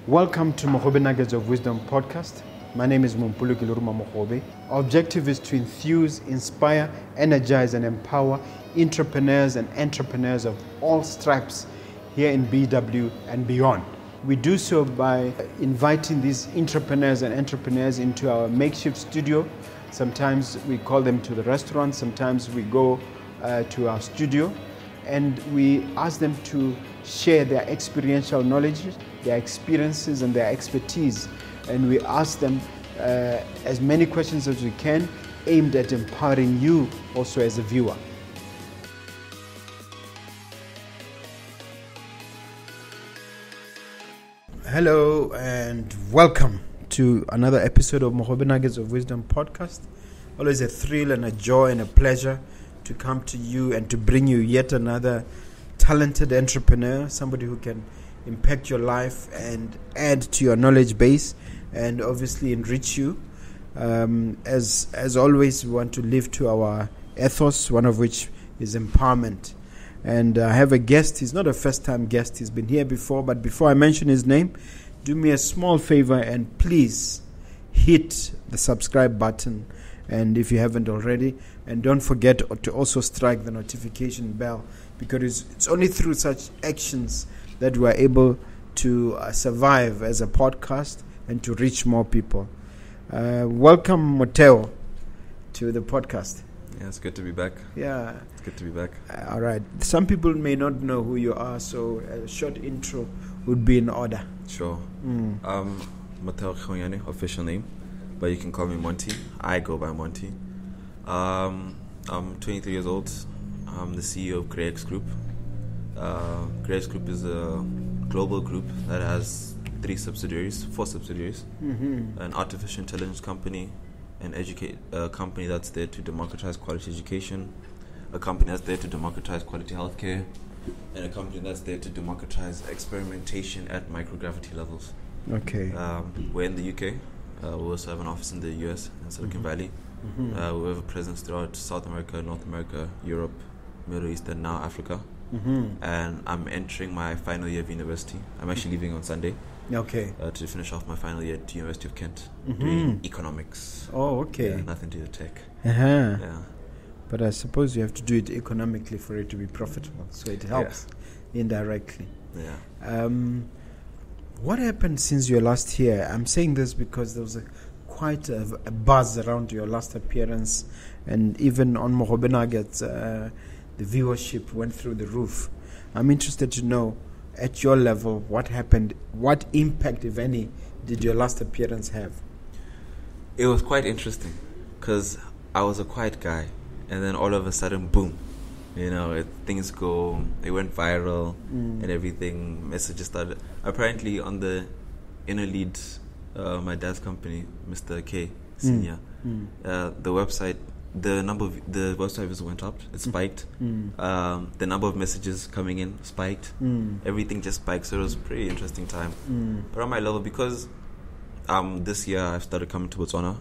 Welcome to Mogobe Nuggets of Wisdom podcast. My name is Mompoloki Lerumo Mogobe. Our objective is to enthuse, inspire, energize, and empower entrepreneurs and entrepreneurs of all stripes here in BW and beyond. We do so by inviting these entrepreneurs and entrepreneurs into our makeshift studio. Sometimes we call them to the restaurant, sometimes we go to our studio, and we ask them to share their experiential knowledge, their experiences and their expertise. And we ask them as many questions as we can, aimed at empowering you also as a viewer. Hello and welcome to another episode of Mogobe Nuggets of Wisdom podcast. Always a thrill and a joy and a pleasure to come to you and to bring you yet another talented entrepreneur, somebody who can impact your life and add to your knowledge base and obviously enrich you. As always, we want to live to our ethos, one of which is empowerment. And I have a guest. He's not a first-time guest. He's been here before. But before I mention his name, do me a small favor and please hit the subscribe button. And if you haven't already, and don't forget to also strike the notification bell, because it's only through such actions that we are able to survive as a podcast and to reach more people. Welcome, Motheo, to the podcast. Yeah, it's good to be back. Yeah. It's good to be back. All right. Some people may not know who you are, so a short intro would be in order. Sure. Motheo Kgengwenyane, official name, but you can call me Monty. I go by Monty. I'm 23 years old. I'm the CEO of GreyX Group. GreyX Group is a global group that has four subsidiaries. An artificial intelligence company, a company that's there to democratize quality education, a company that's there to democratize quality healthcare, and a company that's there to democratize experimentation at microgravity levels. Okay. We're in the UK. We also have an office in the US, in Silicon Valley. We have a presence throughout South America, North America, Europe, Middle East, and now Africa. And I'm entering my final year of university. I'm actually leaving on Sunday. Okay. To finish off my final year at the University of Kent, doing economics. Oh, okay. Yeah, nothing to do with tech. Yeah. But I suppose you have to do it economically for it to be profitable, so it helps indirectly. Yeah. What happened since your last here? I'm saying this because there was quite a buzz around your last appearance, and even on Mogobe Nuggets, the viewership went through the roof. I'm interested to know, at your level, what happened? What impact, if any, did your last appearance have? It was quite interesting because I was a quiet guy, and then all of a sudden, boom. Things go, it went viral and everything, messages started. Apparently on the inner lead, my dad's company, Mr. K, Senior, the website visits went up, it spiked. The number of messages coming in spiked. Everything just spiked, so it was a pretty interesting time. But on my level, because this year I've started coming to Botswana,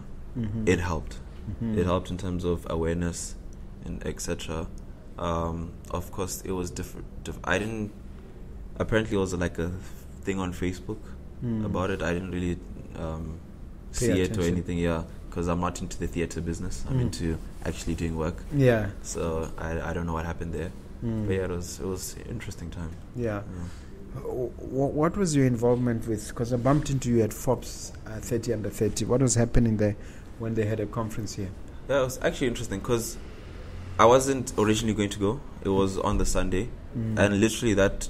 it helped. It helped in terms of awareness and etc. Of course, it was different. Apparently, it was like a thing on Facebook about it. I didn't really see it or anything. Yeah, because I'm not into the theater business. I'm into actually doing work. Yeah. So I don't know what happened there. But yeah, it was an interesting time. Yeah. What was your involvement with? Because I bumped into you at Forbes 30 Under 30. What was happening there when they had a conference here? Yeah, it was actually interesting because I wasn't originally going to go. It was on the Sunday. And literally that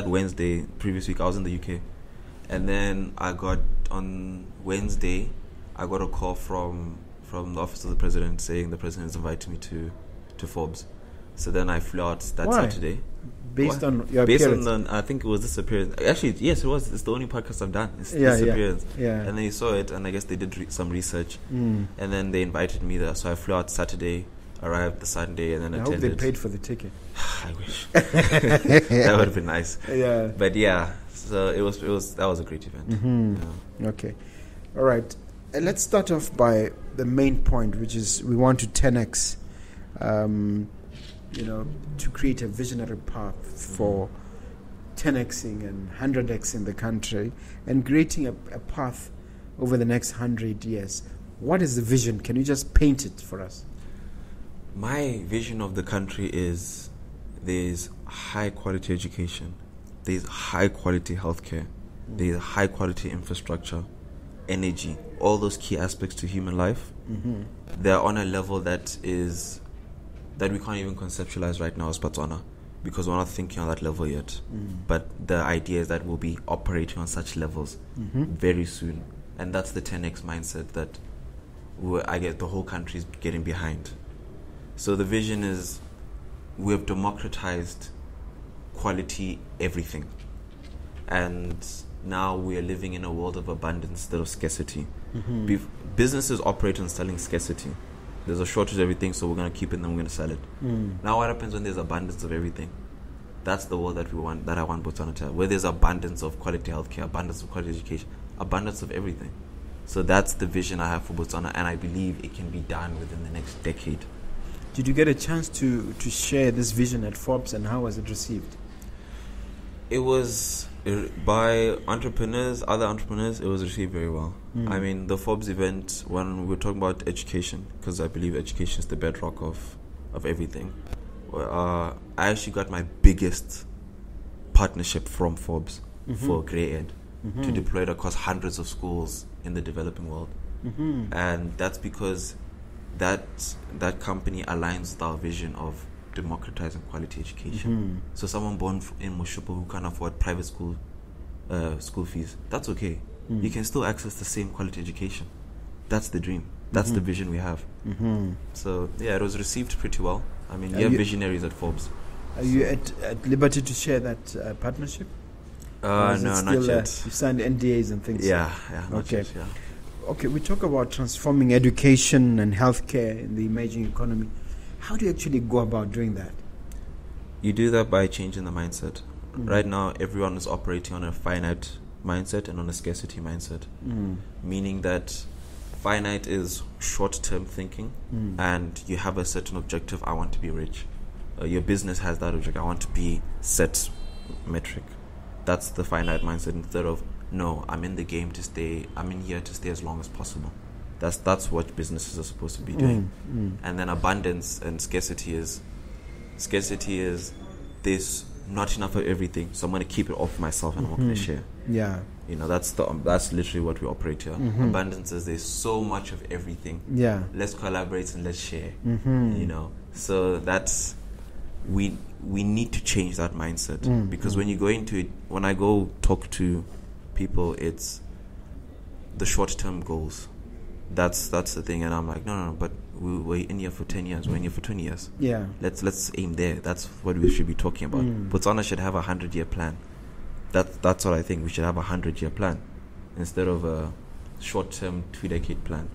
Wednesday, previous week, I was in the UK. And then on Wednesday, I got a call from the office of the president saying the president is inviting me to Forbes. So then I flew out that Saturday. Based on your appearance? I think it was this appearance. Actually, yes, it was. It's the only podcast I've done. It's this appearance. Yeah. And then he saw it, and I guess they did some research. And then they invited me there. So I flew out Saturday, arrived the Sunday, and then attended. I hope they paid for the ticket. I wish. That would have been nice. Yeah. But yeah, so that was a great event. Yeah. Okay. All right. Let's start off by the main point, which is we want to 10x to create a visionary path for 10xing and 100xing the country and creating a path over the next 100 years. What is the vision? Can you just paint it for us? My vision of the country is there's high quality education, there's high quality healthcare, there's high quality infrastructure, energy, all those key aspects to human life. They're on a level that we can't even conceptualize right now as Botswana, because we're not thinking on that level yet. But the idea is that we'll be operating on such levels very soon, and that's the 10x mindset that I get the whole country's getting behind. So the vision is we've democratized quality everything, and now we are living in a world of abundance instead of scarcity. Businesses operate on selling scarcity. There's a shortage of everything, so we're going to keep it and then we're going to sell it. Now what happens when there's abundance of everything? That's the world that we want, that I want Botswana to have, where there's abundance of quality healthcare, abundance of quality education, abundance of everything. So that's the vision I have for Botswana, and I believe it can be done within the next decade. Did you get a chance to share this vision at Forbes, and how was it received? It was by other entrepreneurs, it was received very well. I mean, the Forbes event, when we were talking about education, because I believe education is the bedrock of everything, I actually got my biggest partnership from Forbes for GreyAD to deploy it across hundreds of schools in the developing world. And that's because that company aligns with our vision of democratizing quality education. So someone born in Moshopo who can't afford private school fees, that's okay. You can still access the same quality education. That's the dream. That's the vision we have. So yeah, it was received pretty well. I mean, you have visionaries at Forbes. Are you at liberty to share that partnership? No, not yet. You signed NDAs and things. Yeah, not okay. yet, yeah. Okay, we talk about transforming education and healthcare in the emerging economy. How do you actually go about doing that? You do that by changing the mindset. Right now, everyone is operating on a finite mindset and on a scarcity mindset, meaning that finite is short-term thinking, and you have a certain objective. I want to be rich. Your business has that objective. I want to be set metric. That's the finite mindset, instead of, no, I'm in the game to stay. I'm in here to stay as long as possible. That's what businesses are supposed to be doing. And then abundance and scarcity is there's not enough of everything, so I'm going to keep it all for myself and I'm not going to share. Yeah. You know, that's literally what we operate here. Abundance is there's so much of everything. Yeah. Let's collaborate and let's share. You know, so that's we need to change that mindset, because when you go into it, when I go talk to people, it's the short-term goals. That's the thing, and I'm like, no, but we're in here for 10 years. We're in here for 20 years. Yeah. Let's aim there. That's what we should be talking about. Botswana should have a 100-year plan. That's what I think. We should have a 100-year plan instead of a short-term 2-decade plan.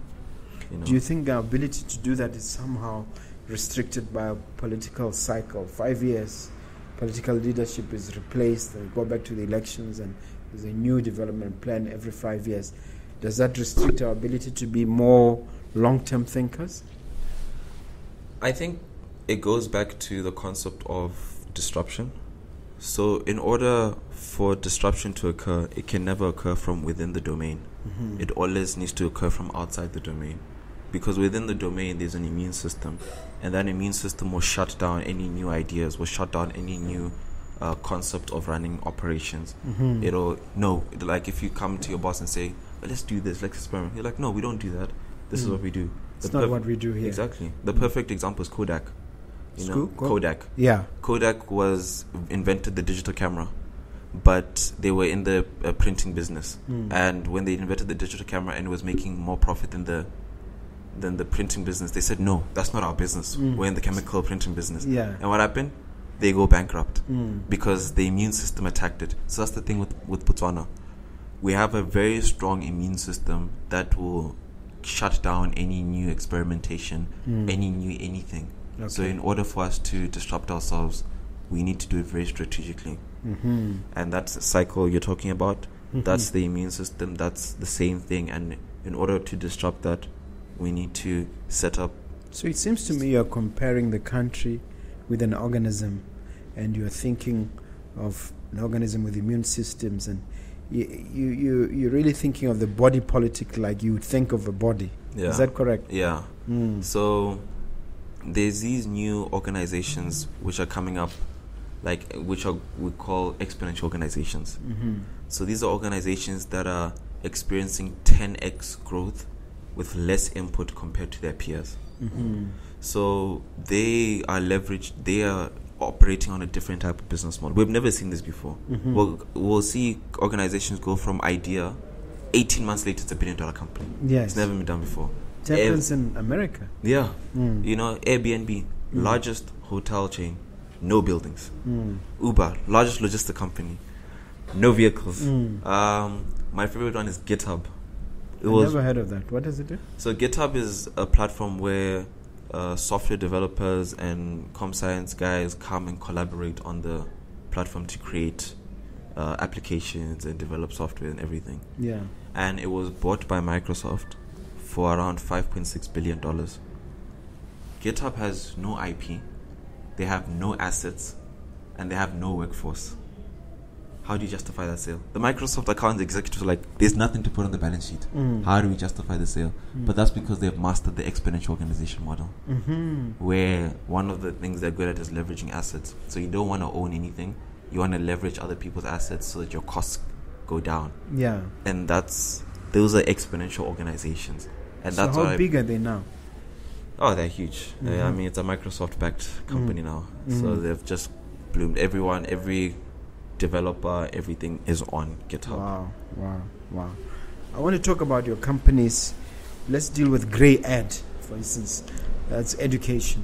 You know? Do you think our ability to do that is somehow restricted by a political cycle? 5 years, political leadership is replaced, and we go back to the elections, and there's a new development plan every 5 years. Does that restrict our ability to be more long-term thinkers? I think it goes back to the concept of disruption. So in order for disruption to occur, it can never occur from within the domain. It always needs to occur from outside the domain. Because within the domain, there's an immune system. And that immune system will shut down any new ideas, will shut down any new concept of running operations. Like if you come to your boss and say, let's do this, let's experiment. You're like, no, we don't do that. This is what we do. It's not what we do here. Exactly. The perfect example is Kodak. Kodak. Yeah. Kodak invented the digital camera, but they were in the printing business. And when they invented the digital camera and it was making more profit than the printing business, they said, no, that's not our business. We're in the chemical printing business. Yeah. And what happened? They go bankrupt because the immune system attacked it. So that's the thing with Botswana. We have a very strong immune system that will shut down any new experimentation, any new anything. Okay. So in order for us to disrupt ourselves, we need to do it very strategically. And that's the cycle you're talking about. That's the immune system. That's the same thing. And in order to disrupt that, we need to set up. So it seems to me you're comparing the country with an organism, and you're thinking of an organism with immune systems, and you're really thinking of the body politic like you would think of a body. Yeah. Is that correct? Yeah. So there's these new organizations which are coming up, like we call exponential organizations. So these are organizations that are experiencing 10x growth with less input compared to their peers. So they are operating on a different type of business model. We've never seen this before. We'll see organizations go from idea, 18 months later it's $1 billion company. Yes. It's never been done before. It happens in America. Yeah. You know, Airbnb, largest hotel chain, no buildings. Uber, largest logistic company, no vehicles. My favorite one is GitHub. I've never heard of that. What does it do? So GitHub is a platform where software developers and comp science guys come and collaborate on the platform to create applications and develop software and everything. Yeah. And it was bought by Microsoft for around $5.6 billion. GitHub has no IP, they have no assets, and they have no workforce. How do you justify that sale? The Microsoft account executives are like, there's nothing to put on the balance sheet. How do we justify the sale? But that's because they've mastered the exponential organization model, where one of the things they're good at is leveraging assets. So you don't want to own anything. You want to leverage other people's assets so that your costs go down. Yeah. And those are exponential organizations. And So that's how big are they now? Oh, they're huge. I mean, it's a Microsoft-backed company now. So they've just bloomed. Every developer, everything is on GitHub. Wow. I want to talk about your companies. Let's deal with GreyAD, for instance. That's education.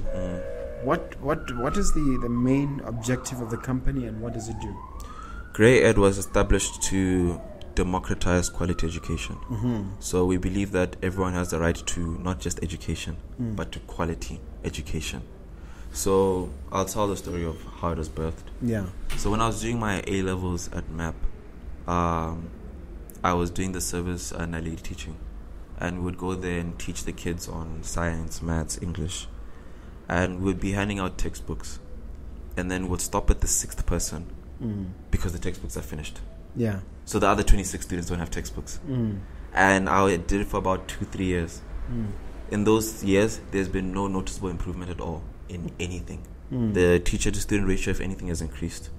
What is the main objective of the company, and what does it do? GreyAD was established to democratize quality education. So we believe that everyone has the right to not just education, but to quality education. So I'll tell the story of how it was birthed. Yeah. So when I was doing my A-levels at MAP, I was doing the service and early teaching. And we would go there and teach the kids on science, maths, English. And we'd be handing out textbooks. And then we'd stop at the 6th person because the textbooks are finished. Yeah. So the other 26 students don't have textbooks. And I did it for about 2-3 years. In those years, there's been no noticeable improvement at all in anything. The teacher to student ratio, if anything, has increased.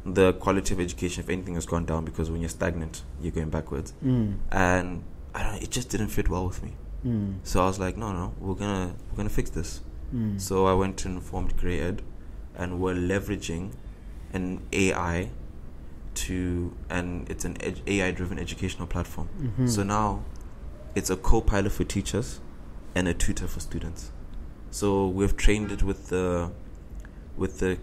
The quality of education, if anything, has gone down, because when you're stagnant, you're going backwards. And I don't know, it just didn't fit well with me. So I was like, no, we're gonna fix this. So I went and formed GreyAD, and we're leveraging an AI and it's an AI-driven educational platform. So now it's a co-pilot for teachers and a tutor for students. So we've trained it with the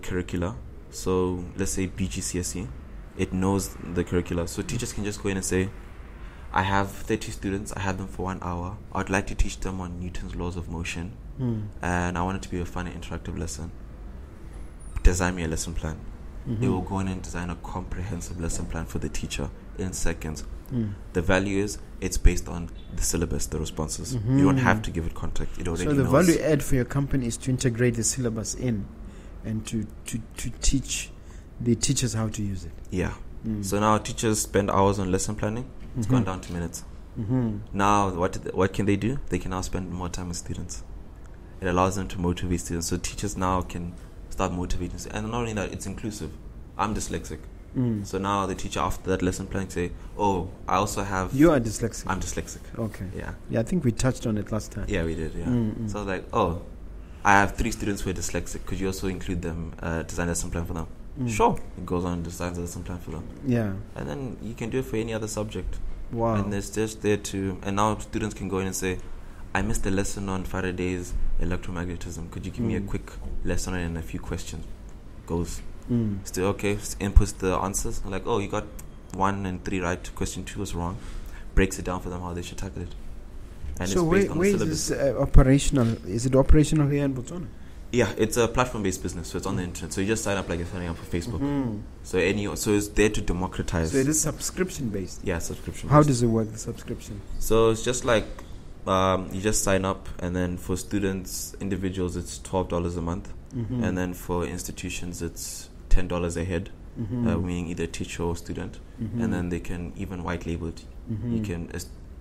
curricula. So let's say BGCSE, it knows the curricula. So teachers can just go in and say, I have 30 students, I have them for 1 hour. I'd like to teach them on Newton's laws of motion, and I want it to be a fun and interactive lesson. Design me a lesson plan. It will go in and design a comprehensive lesson plan for the teacher in seconds. The value is, it's based on the syllabus, the responses. You don't have to give it context. It already knows. So the value add for your company is to integrate the syllabus in and to teach the teachers how to use it. Yeah. So now teachers spend hours on lesson planning. It's gone down to minutes. Now what can they do? They can now spend more time with students. It allows them to motivate students. So teachers now can start motivating. And not only that, it's inclusive. I'm dyslexic. So now the teacher, after that lesson plan, say, oh, I also have... You are dyslexic. I'm dyslexic. Okay. Yeah, I think we touched on it last time. Yeah, we did, yeah. So I was like, oh, I have 3 students who are dyslexic. Could you also include them, design a lesson plan for them? Sure. It goes on and designs a lesson plan for them. Yeah. And then you can do it for any other subject. Wow. And it's just there to... And now students can go in and say, I missed a lesson on Faraday's electromagnetism. Could you give me a quick lesson and a few questions? Goes... Still okay, inputs the answers. I'm like, oh, you got 1 and 3 right, question 2 was wrong. Breaks it down for them how they should tackle it. And so it's based on where the syllabus. Is this operational? Is it operational here in Botswana? Yeah, it's a platform-based business, so it's on the internet. So you just sign up like you're signing up for Facebook. So it's there to democratize. So it is subscription-based? Yeah, subscription-based. How does it work, the subscription? So it's just like you just sign up, and then for students, individuals, it's $12 a month. And then for institutions, it's $10 a head. meaning either teacher or student, and then they can even white label it. You can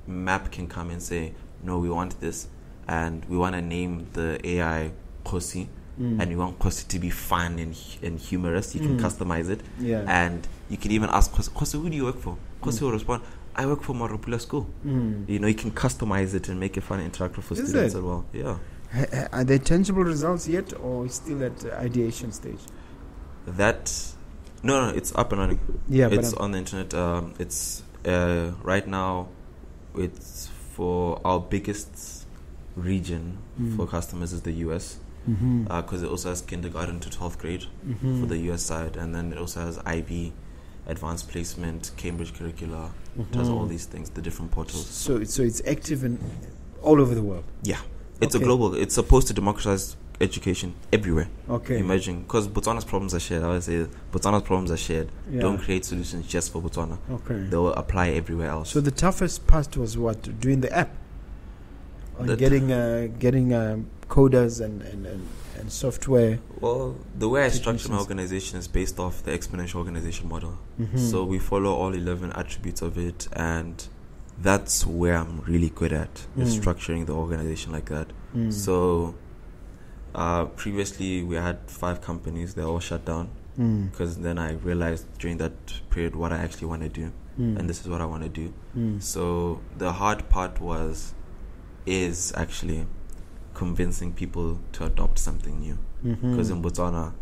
map can come and say, no, we want this, and we want to name the AI Kosi, and we want Kosi to be fun and humorous. You can customize it, and you can even ask Kosi, who do you work for? Kosi will respond, I work for Marupula School. You know, you can customize it and make it fun and interactive for students as well. Yeah. Are there tangible results yet, or still at ideation stage? No, it's up and running. Yeah, it's on the internet. It's right now. It's for our biggest region for customers is the US, because it also has kindergarten to 12th grade for the US side, and then it also has IB, advanced placement, Cambridge curricula. It has all these things, the different portals. So it's active in all over the world. Yeah, it's a global. It's supposed to democratize education everywhere. Okay. Imagine, because Botswana's problems are shared. I always say Botswana's problems are shared. Yeah. Don't create solutions just for Botswana. Okay. They will apply everywhere else. So the toughest part was what? Doing the app? Or getting coders and software? Well, the way I structure my organization is based off the exponential organization model. So we follow all 11 attributes of it, and that's where I'm really good at, is structuring the organization like that. So previously we had 5 companies. They all shut down because then I realized during that period what I actually want to do, and this is what I want to do. So the hard part is actually convincing people to adopt something new, because in Botswana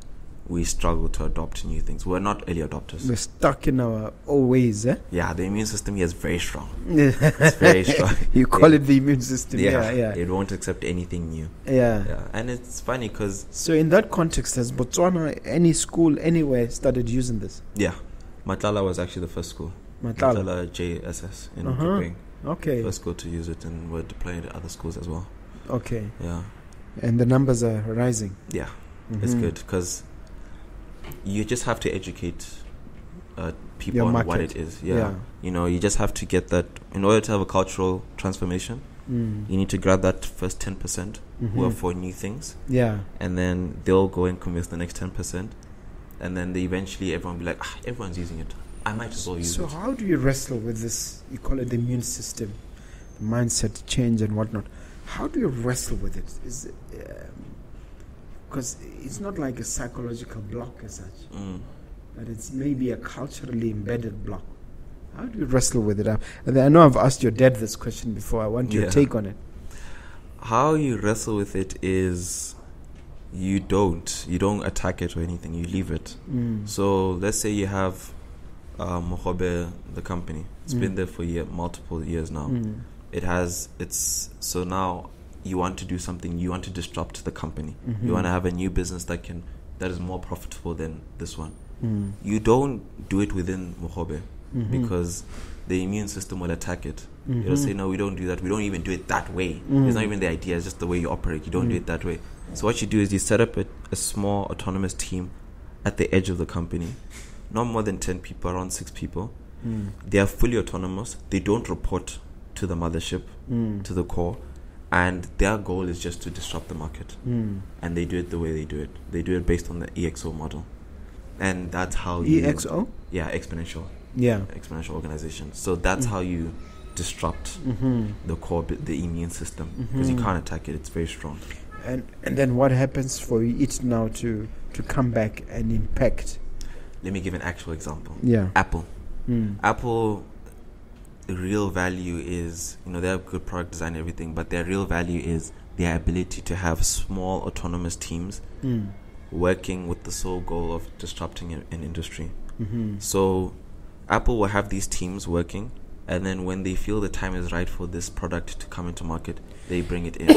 we struggle to adopt new things. We're not early adopters. We're stuck in our old ways, eh? Yeah, the immune system here is very strong. It's very strong. You call it the immune system. Yeah. It won't accept anything new. Yeah. And it's funny because... So in that context, has Botswana, any school, anywhere, started using this? Yeah. Matlala was actually the first school. Matlala JSS in Kgwengwenyane. Okay. First school to use it, and we're deploying it to other schools as well. Okay. Yeah. And the numbers are rising. Yeah. It's good because you just have to educate people on what it is. Yeah. You know, you just have to get that. In order to have a cultural transformation, you need to grab that first 10% who are for new things. Yeah. And then they'll go and convince the next 10%. And then eventually everyone will be like, everyone's using it. I might as well use it. So how do you wrestle with this? You call it the immune system, the mindset change and whatnot. How do you wrestle with it? Is it... because it's not like a psychological block as such, but it's maybe a culturally embedded block. How do you wrestle with it? And I know I've asked your dad this question before. I want your take on it. How you wrestle with it is you don't attack it or anything. You leave it. So let's say you have Mogobe, the company. It's been there for multiple years now. So now you want to do something, you want to disrupt the company. You want to have a new business that is more profitable than this one. You don't do it within Mogobe because the immune system will attack it. It'll say, no, we don't do that. We don't even do it that way. It's not even the idea, it's just the way you operate. You don't do it that way. So what you do is you set up a small autonomous team at the edge of the company. Not more than 10 people, around 6 people. They are fully autonomous. They don't report to the mothership, to the core. And their goal is just to disrupt the market. And they do it the way they do it. They do it based on the EXO model. And that's how EXO? Yeah, Exponential. Yeah. Exponential organization. So that's how you disrupt the core, the immune system. Because you can't attack it. It's very strong. And then what happens for it now to come back and impact? Let me give an actual example. Yeah. Apple. Apple... The real value is, they have good product design and everything, but their real value is their ability to have small autonomous teams working with the sole goal of disrupting an industry. So Apple will have these teams working, and then when they feel the time is right for this product to come into market, they bring it in.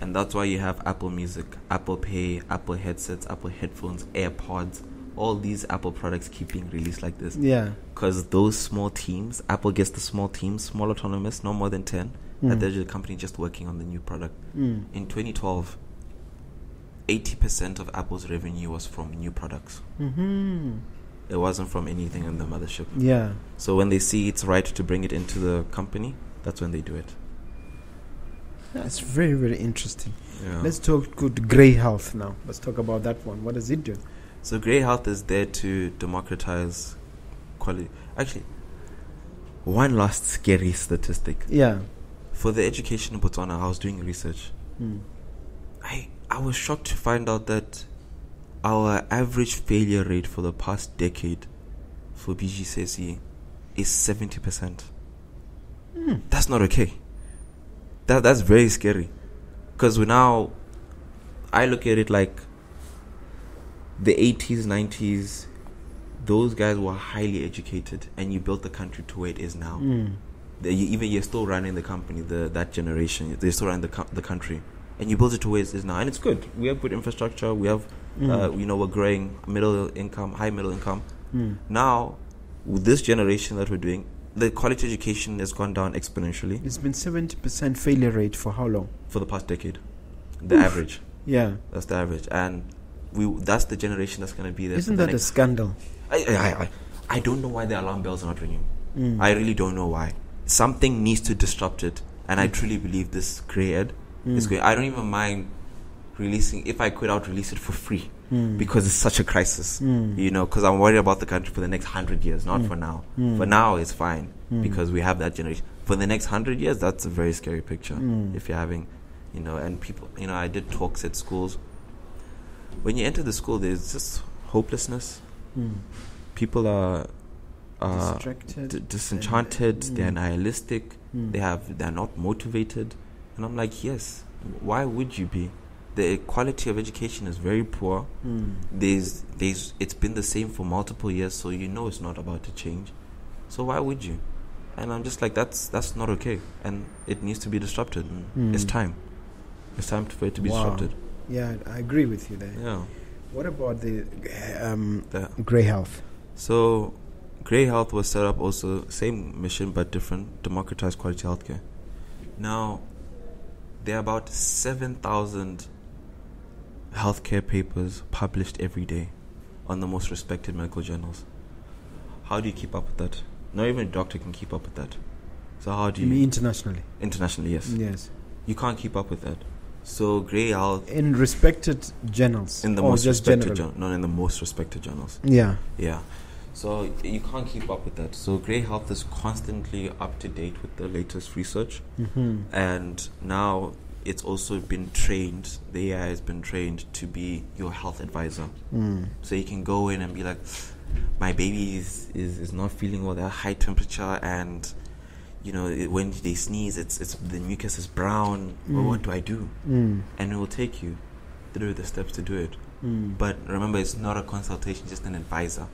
And that's why you have Apple Music, Apple Pay, Apple headsets, Apple headphones, AirPods. All these Apple products keep being released like this. Yeah. Because those small teams, Apple gets the small teams, small autonomous, no more than 10, at the edge of the company just working on the new product. In 2012, 80% of Apple's revenue was from new products. It wasn't from anything in the mothership. Yeah. So when they see it's right to bring it into the company, that's when they do it. That's very, very interesting. Yeah. Let's talk to GreyHealth now. Let's talk about that one. What does it do? So GreyHealth is there to democratize quality. Actually, one last scary statistic. Yeah. For the education in Botswana, I was doing research. I was shocked to find out that our average failure rate for the past decade for BGCSE is 70%. That's not okay. That's very scary. Because now, I look at it like the 80s, 90s, those guys were highly educated, and you built the country to where it is now. You're still running the company, that generation, they're still running the country, and you built it to where it is now, and it's good. We have good infrastructure. We have, we're growing high middle income. Now, with this generation that we're doing, the quality education has gone down exponentially. It's been 70% failure rate for how long? For the past decade, the average. Yeah, that's the average, and that's the generation that's going to be there. Isn't that a scandal? I don't know why the alarm bells are not ringing. I really don't know why. Something needs to disrupt it, and I truly believe this GreyAD is going. I don't even mind releasing. If I could, I would release it for free because it's such a crisis. Because I'm worried about the country for the next 100 years, not for now. For now, it's fine because we have that generation. For the next 100 years, that's a very scary picture. If you're having, and people, I did talks at schools. When you enter the school, there's just hopelessness. People are distracted, disenchanted. They're nihilistic. They're not motivated. And I'm like, yes. Why would you be? The quality of education is very poor. It's been the same for multiple years, so it's not about to change. So why would you? And I'm just like, that's not okay, and it needs to be disrupted. It's time. It's time for it to be disrupted. Yeah, I agree with you there. Yeah. What about the GreyHealth? So, GreyHealth was set up also, same mission but different, democratize quality healthcare. Now, there are about 7,000 healthcare papers published every day on the most respected medical journals. How do you keep up with that? Not even a doctor can keep up with that. So how do you... You mean internationally? Internationally, yes. Yes. You can't keep up with that. So GreyHealth... In respected journals? In the most respected journals. Not in the most respected journals. Yeah. Yeah. So you can't keep up with that. So GreyHealth is constantly up to date with the latest research. And now it's also been trained, the AI has been trained to be your health advisor. So you can go in and be like, my baby is not feeling well, they're high temperature, and when they sneeze, it's the mucus is brown. Well, what do I do? And it will take you through the steps to do it. But remember, it's not a consultation, just an advisor.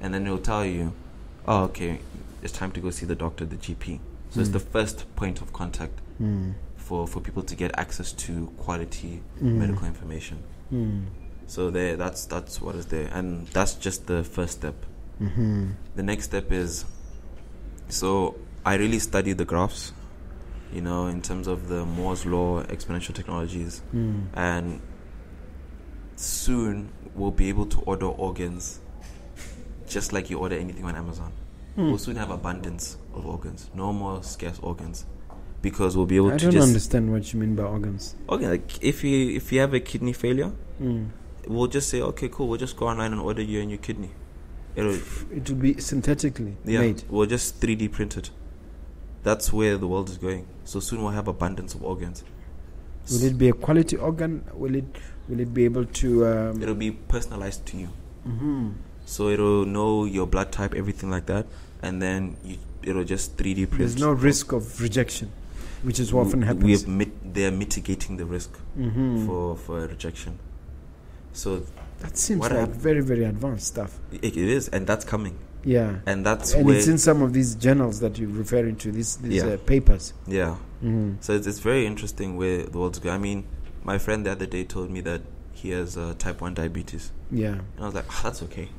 And then it will tell you, oh, okay, it's time to go see the doctor, the GP. So it's the first point of contact for people to get access to quality medical information. So that's what is there, and that's just the first step. The next step is, so I really study the graphs, in terms of the Moore's law, exponential technologies, and soon we'll be able to order organs just like you order anything on Amazon. We'll soon have abundance of organs, no more scarce organs, because we'll be able to just... I don't understand what you mean by organs. Okay, like if you have a kidney failure, we'll just say, okay, cool, we'll just go online and order you a new kidney. It will be synthetically made. We'll just 3D print it. That's where the world is going. So soon we'll have abundance of organs. Will it be a quality organ? Will it be able to... It'll be personalized to you. So it'll know your blood type, everything like that, and then it'll just 3D print. There's no risk of rejection, which is what often happens. They're mitigating the risk for rejection. So that seems like very, very advanced stuff. It is, and that's coming. Yeah, and it's in some of these journals that you're referring to. These papers. Yeah. So it's very interesting where the world's going. I mean, my friend the other day told me that he has type 1 diabetes. Yeah. And I was like, that's okay.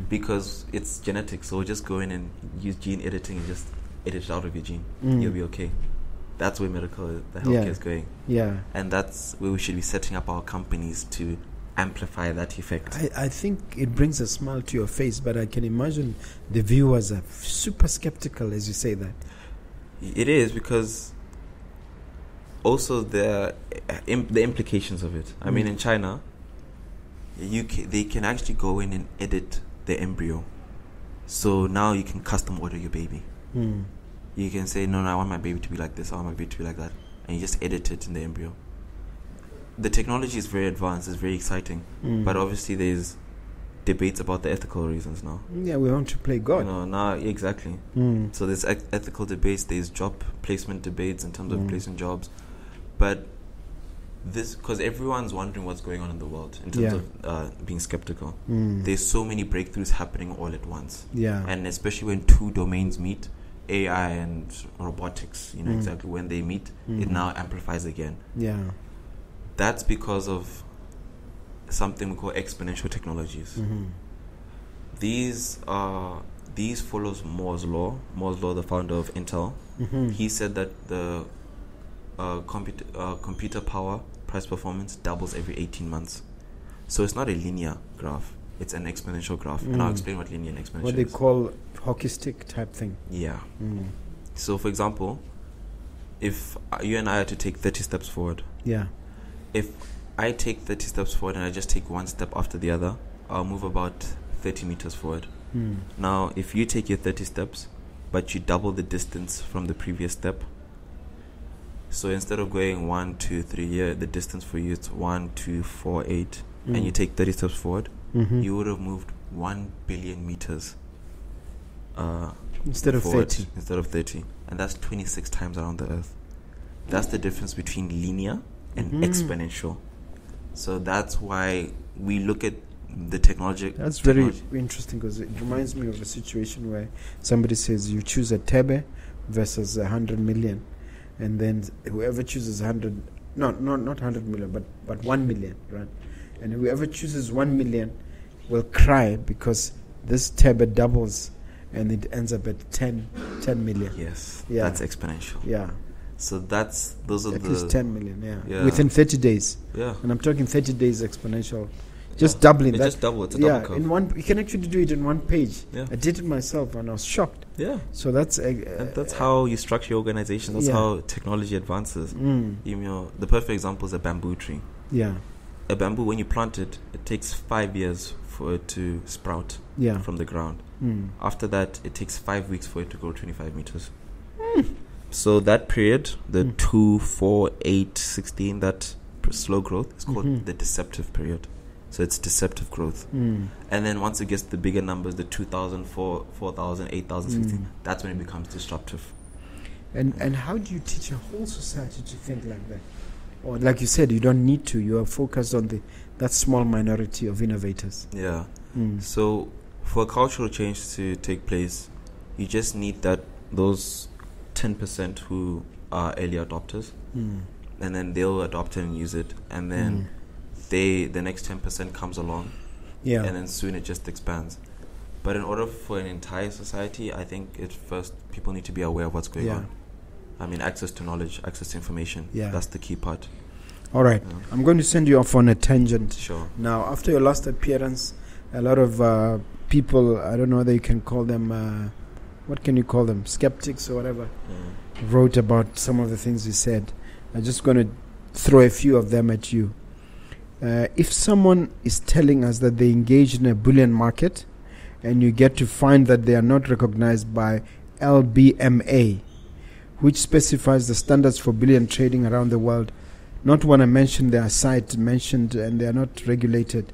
Because it's genetic, so we'll just go in and use gene editing and just edit it out of your gene. You'll be okay. That's where the healthcare is going. Yeah. And that's where we should be setting up our companies to amplify that effect. I think it brings a smile to your face, but I can imagine the viewers are super skeptical as you say that. It is, because also the implications of it. I mean, in China, they can actually go in and edit the embryo. So now you can custom order your baby. You can say, no, I want my baby to be like this, I want my baby to be like that. And you just edit it in the embryo. The technology is very advanced, it's very exciting. But obviously there's debates about the ethical reasons now. Yeah, we want to play God. Now, exactly. So there's ethical debates, there's job placement debates in terms of placing jobs. But this, because everyone's wondering what's going on in the world in terms of being skeptical. There's so many breakthroughs happening all at once. And especially when two domains meet, AI and robotics, exactly when they meet, it now amplifies again. That's because of something we call exponential technologies. These follows Moore's law. Moore's law, the founder of Intel, he said that the computer power price performance doubles every 18 months. So it's not a linear graph, it's an exponential graph. And I'll explain what linear and exponential what they call hockey stick type thing. So for example, if you and I are to take 30 steps forward, if I take 30 steps forward and I just take one step after the other, I'll move about 30 meters forward. Now if you take your 30 steps but you double the distance from the previous step, so instead of going 1, 2, 3 here, the distance for you is 1, 2, 4, 8, and you take 30 steps forward, you would have moved 1 billion meters instead of 30. Instead of 30. And that's 26 times around the earth. That's the difference between linear and exponential. So that's why we look at the technology. That's very interesting, because it reminds me of a situation where somebody says you choose a tebe versus 100 million. And then whoever chooses 100, not 100 million, but 1 million, right? And whoever chooses 1 million will cry because this tebe doubles and it ends up at 10 million. Yes, that's exponential. So those are at least 10 million, within 30 days. And I'm talking 30 days exponential. Just doubling that. Just double. It's a double curve. In one, you can actually do it in one page. I did it myself and I was shocked. So that's how you structure your organization. That's how technology advances. The perfect example is a bamboo tree. A bamboo, when you plant it, it takes 5 years for it to sprout from the ground. After that, it takes 5 weeks for it to grow 25 meters. So that period, the 2, 4, 8, 16, that slow growth is called the deceptive period. So it's deceptive growth. And then once it gets the bigger numbers, the 2,000, 4,000, 8,000, 16, that's when it becomes disruptive. And how do you teach a whole society to think like that? Or like you said, you don't need to. You are focused on that small minority of innovators. So for a cultural change to take place, you just need those 10% who are early adopters. And then they'll adopt it and use it. And then the next 10% comes along, and then soon it just expands. But in order for an entire society, I think first people need to be aware of what's going on. I mean, access to knowledge, access to information. That's the key part. All right. I'm going to send you off on a tangent. Sure. Now, after your last appearance, a lot of people, I don't know whether you can call them, what can you call them, skeptics or whatever, wrote about some of the things you said. I'm just going to throw a few of them at you. If someone is telling us that they engage in a bullion market and you get to find that they are not recognized by LBMA, which specifies the standards for bullion trading around the world, not want to mention their site mentioned, and they are not regulated.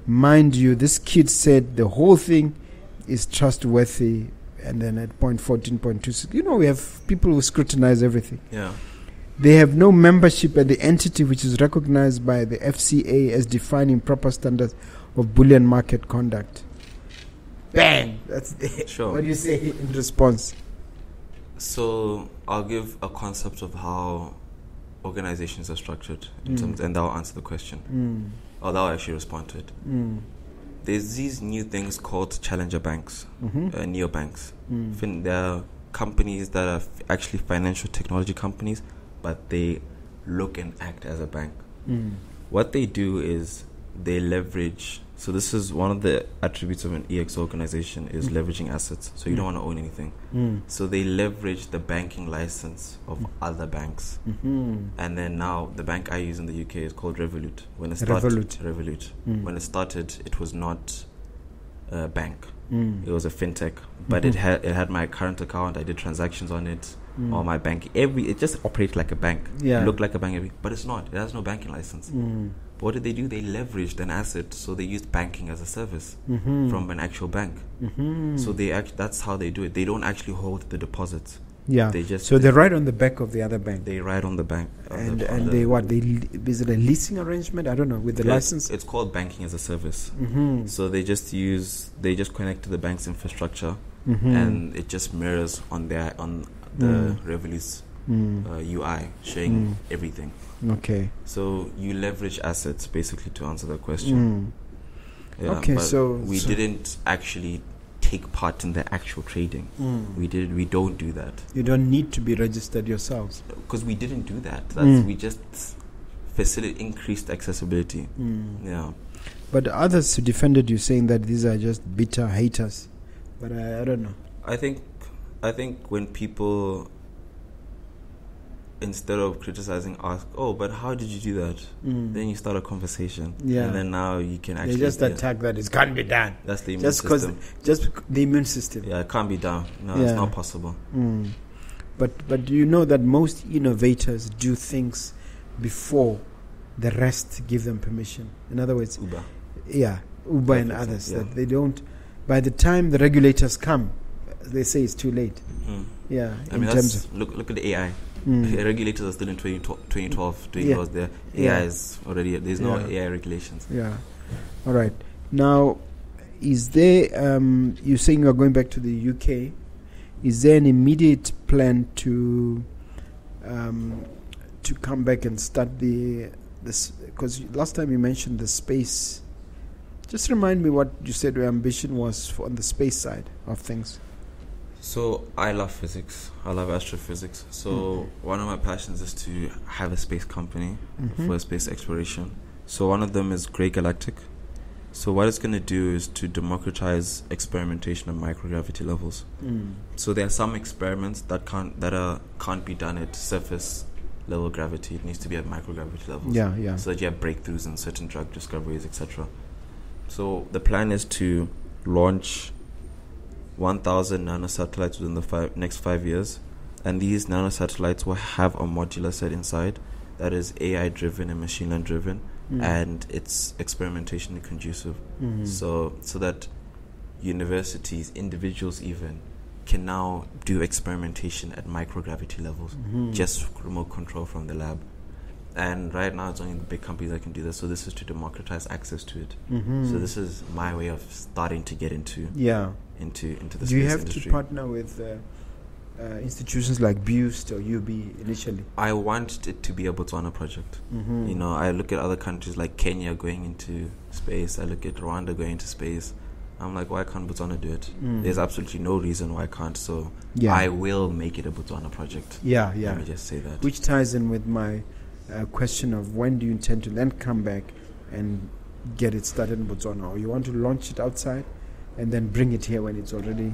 Mind you, this kid said the whole thing is trustworthy, and then at point 14.26, we have people who scrutinize everything. They have no membership at the entity which is recognized by the FCA as defining proper standards of bullion market conduct. Bang! That's sure. What do you say in response? So I'll give a concept of how organizations are structured in terms, and that will answer the question. Or that will actually respond to it. There's these new things called challenger banks, neobanks. They're companies that are actually financial technology companies, but they look and act as a bank. What they do is they leverage. So this is one of the attributes of an EX organization is leveraging assets. So you don't want to own anything. So they leverage the banking license of other banks. And then now the bank I use in the UK is called Revolut. When it started, Revolut. When it started, it was not a bank. It was a fintech, but it had my current account. I did transactions on it. Or my bank, it just operates like a bank. It looked like a bank, but it's not. It has no banking license. But what did they do? They leveraged an asset, so they used banking as a service from an actual bank. So that's how they do it. They don't actually hold the deposits. They just they ride on the back of the other bank. They ride on the bank, and is it a leasing arrangement? I don't know, with the license. It's called banking as a service. So they just connect to the bank's infrastructure, and it just mirrors on the Revolut's UI, showing everything. Okay. So you leverage assets, basically, to answer that question. Okay, so we didn't actually take part in the actual trading. We don't do that. You don't need to be registered yourselves. Because we didn't do that. We just increased accessibility. But others who defended you saying that these are just bitter haters. But I don't know. I think when people, instead of criticizing, ask, "Oh, but how did you do that?" Then you start a conversation, and then now you can actually. They just attack that it can't be done. That's the immune system. Just the immune system. Yeah, it can't be done. No, it's not possible. But you know that most innovators do things before the rest give them permission. In other words, Uber and others that they don't. By the time the regulators come, they say it's too late. Look at the AI. The regulators are still in 2012 doing those there. AI is already, there's no AI regulations. All right. Now, is there, you're saying you're going back to the UK. Is there an immediate plan to come back and start this? Because last time you mentioned the space. Just remind me what you said your ambition was on the space side of things. So I love physics. I love astrophysics. So one of my passions is to have a space company for space exploration. So one of them is Galactic. So what it's going to do is to democratize experimentation at microgravity levels. So there are some experiments that can't be done at surface level gravity. It needs to be at microgravity levels. So that you have breakthroughs in certain drug discoveries, etc. So the plan is to launch 1,000 nanosatellites within the next 5 years, and these nanosatellites will have a modular set inside that is AI driven and machine learning driven, and it's experimentation conducive, so that universities, individuals even, can now do experimentation at microgravity levels, just remote control from the lab. And right now it's only the big companies that can do this, so this is to democratize access to it. So this is my way of starting to get into the space industry. Do you have to partner with institutions like BUST or UB initially? I want it to be a Botswana project. You know, I look at other countries like Kenya going into space. I look at Rwanda going into space. I'm like, why can't Botswana do it? There's absolutely no reason why I can't. So I will make it a Botswana project. Let me just say that. Which ties in with my question of when do you intend to then come back and get it started in Botswana, or you want to launch it outside and then bring it here when it's already?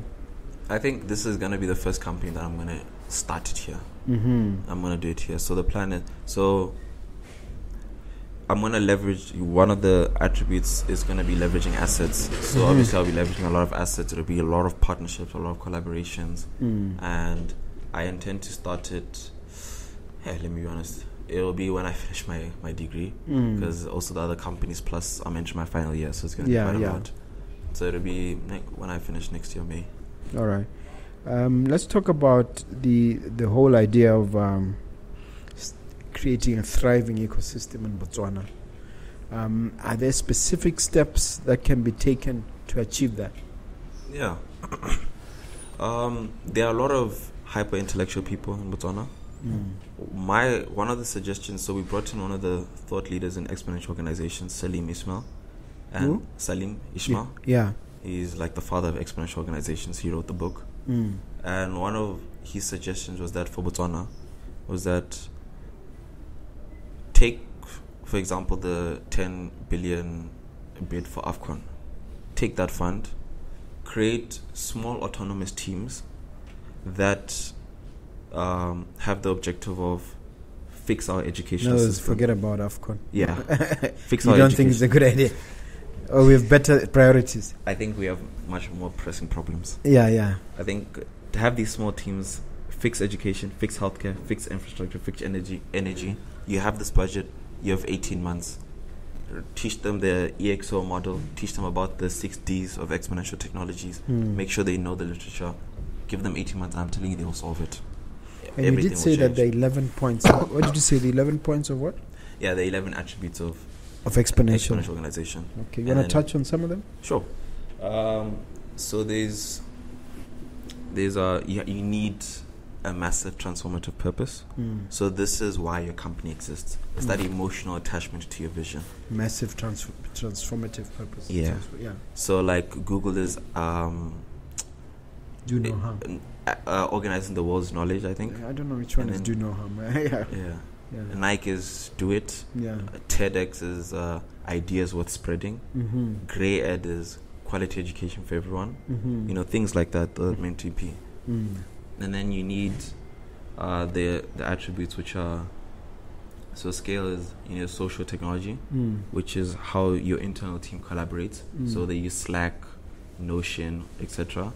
I think this is going to be the first company that I'm going to start it here. I'm going to do it here. So the plan is, I'm going to leverage, one of the attributes is going to be leveraging assets. So obviously I'll be leveraging a lot of assets. It'll be a lot of partnerships, a lot of collaborations. And I intend to start it, let me be honest, it'll be when I finish my degree, because also the other companies, plus I'm entering my final year, so it's going to be quite a lot. So it'll be when I finish next year, May. All right. Let's talk about the whole idea of creating a thriving ecosystem in Botswana. Are there specific steps that can be taken to achieve that? Yeah. There are a lot of hyper-intellectual people in Botswana. One of the suggestions, so we brought in one of the thought leaders in Exponential organizations, Salim Ismail. And Salim Ismail. He's like the father of Exponential organizations. He wrote the book. And one of his suggestions was that for Botswana, take for example, the 10 billion bid for AFCON. Take that fund, create small autonomous teams that have the objective of fix our education system. Forget about AFCON. Yeah. Fix you our don't education. think it's a good idea? Or we have better priorities? I think we have much more pressing problems. Yeah. I think to have these small teams fix education, fix healthcare, fix infrastructure, fix energy. You have this budget, you have 18 months. Teach them the EXO model, teach them about the 6 Ds of exponential technologies, make sure they know the literature, give them 18 months, and I'm telling you they will solve it. And you did say that the 11 points, what did you say, the 11 points of what? Yeah, the 11 attributes of exponential organization. Okay, you want to touch on some of them? Sure. So there's you need a massive transformative purpose. So this is why your company exists. It's that emotional attachment to your vision. Massive transformative purpose. Yeah. So like Google is do no harm. Organizing the world's knowledge, I think. I don't know which one is do no harm. Yeah. Nike is do it. Yeah. TEDx is ideas worth spreading. GreyAD is quality education for everyone. You know, things like that are meant to be. And then you need the attributes which are, so scale is, you know, social technology, which is how your internal team collaborates. So they use Slack, Notion, etc.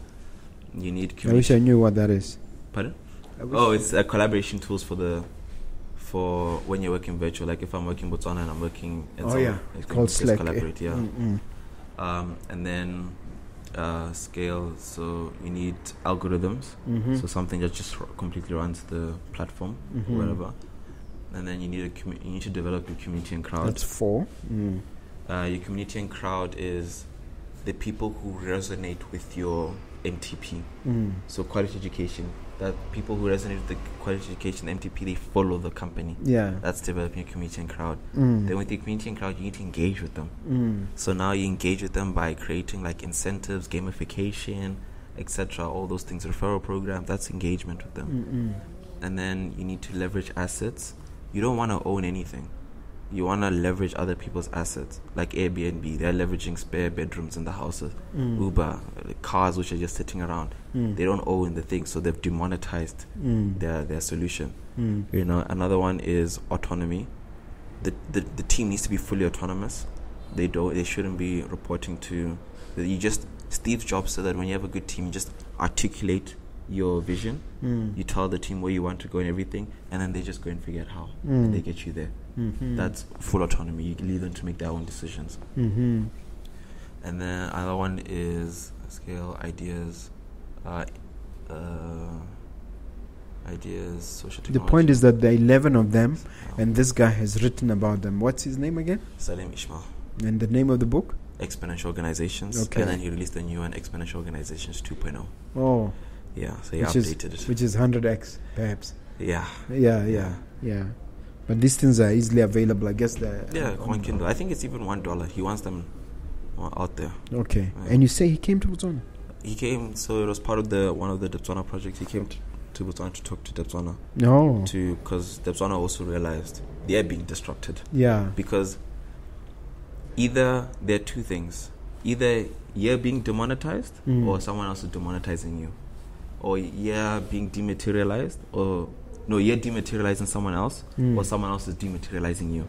You need I wish I knew what that is. Pardon? It's collaboration tools for when you're working virtual. Like if I'm working in Botswana and I'm working in it's called Slack. Collaborate, and then scale, so you need algorithms, so something that just completely runs the platform or whatever. And then you need you need to develop your community and crowd. That's 4. Your community and crowd is the people who resonate with your MTP. So quality education, that people who resonate with the quality education MTP, they follow the company. Yeah, that's developing your community and crowd. Then with your community and crowd, you need to engage with them. So now you engage with them by creating like incentives, gamification, etc. All those things, referral programs. That's engagement with them. And then you need to leverage assets. You don't want to own anything. You want to leverage other people's assets, like Airbnb. They're leveraging spare bedrooms in the houses. Uber, cars which are just sitting around. They don't own the thing, so they've demonetized their solution. You know, another one is autonomy. The team needs to be fully autonomous. They shouldn't be reporting to. Steve Jobs said that when you have a good team, you just articulate your vision. You tell the team where you want to go and everything, and then they just go and figure out how they get you there. That's full autonomy. You leave them to make their own decisions. And then another one is scale, ideas, social technology. The point is that there are 11 of them, and this guy has written about them. What's his name again? Salim Ishmael. And the name of the book? Exponential Organizations. Okay. And then he released a new one, Exponential Organizations 2.0. Oh. Yeah, so he updated it. Which is 100x, perhaps. Yeah. But these things are easily available, I guess. One Kindle. I think it's even $1. He wants them out there. Okay. Yeah. And you say he came to Botswana? He came, so it was part of one of the Botswana projects. He came to Botswana to talk to Botswana. No. Because Botswana also realized they're being disrupted. Yeah. Because either there are two things. Either you're being demonetized or someone else is demonetizing you. Or you're being dematerialized, or no, you're dematerializing someone else, or someone else is dematerializing you.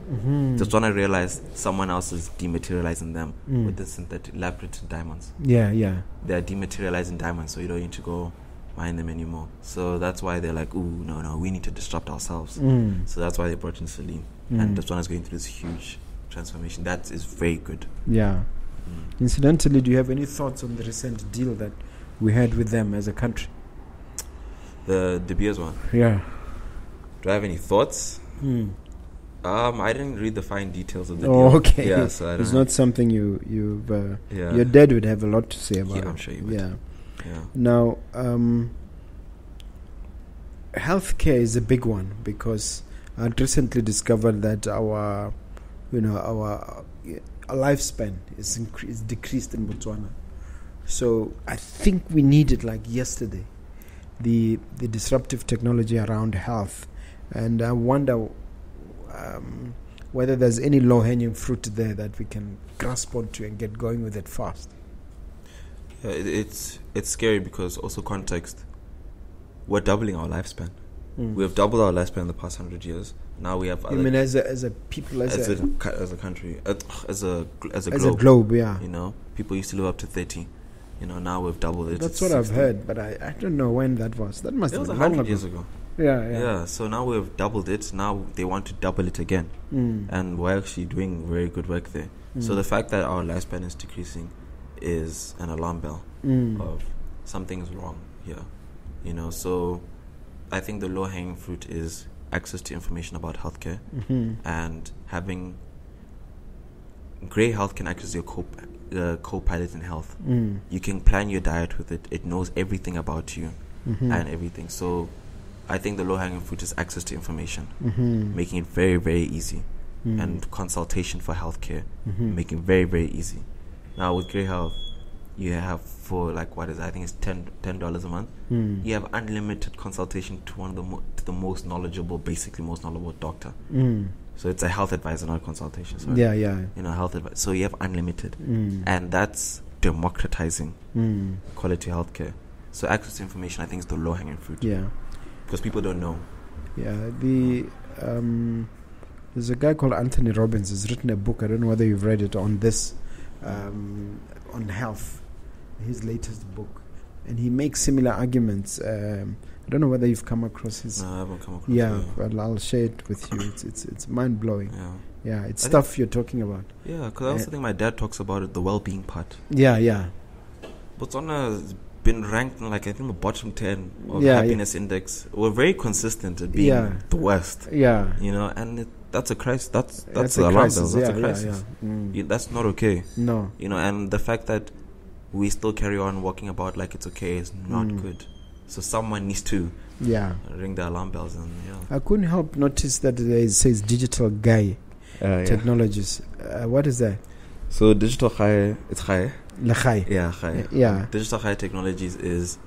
Just want to realize someone else is dematerializing them with the synthetic lab-printed diamonds. Yeah. They're dematerializing diamonds, so you don't need to go mine them anymore. So that's why they're like, ooh, no, we need to disrupt ourselves. So that's why they brought in Salim. And Botswana's going through this huge transformation. That is very good. Yeah. Incidentally, do you have any thoughts on the recent deal that we had with them as a country? The De Beers one? Yeah. Do I have any thoughts? I didn't read the fine details of the deal. Oh, okay. Yeah, so I don't it's know. not something you've your dad would have a lot to say about it. I'm sure you would. Yeah. Now, healthcare is a big one because I recently discovered that our lifespan is decreased in Botswana. So I think we need it like yesterday. The disruptive technology around health, and I wonder whether there's any low-hanging fruit there that we can grasp onto and get going with it fast. It's scary because also context. We're doubling our lifespan. We have doubled our lifespan in the past 100 years. Now we have. I mean, as a people, as a country, as a globe, yeah. You know, people used to live up to 30. You know, now we've doubled it. That's what 60. I've heard, but I don't know when that was. That must have been 100 years ago. Yeah. So now we've doubled it. Now they want to double it again, and we're actually doing very good work there. So the fact that our lifespan is decreasing is an alarm bell of something's wrong here. You know, so I think the low-hanging fruit is access to information about healthcare and having GreyHealth can act as your co-pilot in health. You can plan your diet with it. It knows everything about you and everything. So I think the low-hanging fruit is access to information, making it very, very easy, and consultation for healthcare, making it very, very easy. Now with GreyHealth, you have for I think it's $10 a month. You have unlimited consultation to the most knowledgeable doctor. So it's a health advisor, not a consultation. Sorry. Yeah. You know, health advice. So you have unlimited, and that's democratizing quality healthcare. So access to information, I think, is the low-hanging fruit. Yeah, because people don't know. Yeah, there's a guy called Anthony Robbins who's written a book. I don't know whether you've read it on this, on health. His latest book, and he makes similar arguments. I don't know whether you've come across his. No, I haven't come across. Yeah, but I'll share it with you. It's mind blowing. Yeah, it's stuff you're talking about. Yeah, because I also think my dad talks about it, the well-being part. Yeah. Botswana has been ranked in I think the bottom 10 of happiness index. We're very consistent at being the worst. Yeah, you know, and that's a crisis. That's a alarm crisis. That's a crisis. That's not okay. No, you know, and the fact that we still carry on walking about like it's okay is not good. So someone needs to ring the alarm bells. And I couldn't help notice that it says digital guy technologies. What is that? So digital high, it's high. High. Yeah, high. Yeah. Digital high technologies is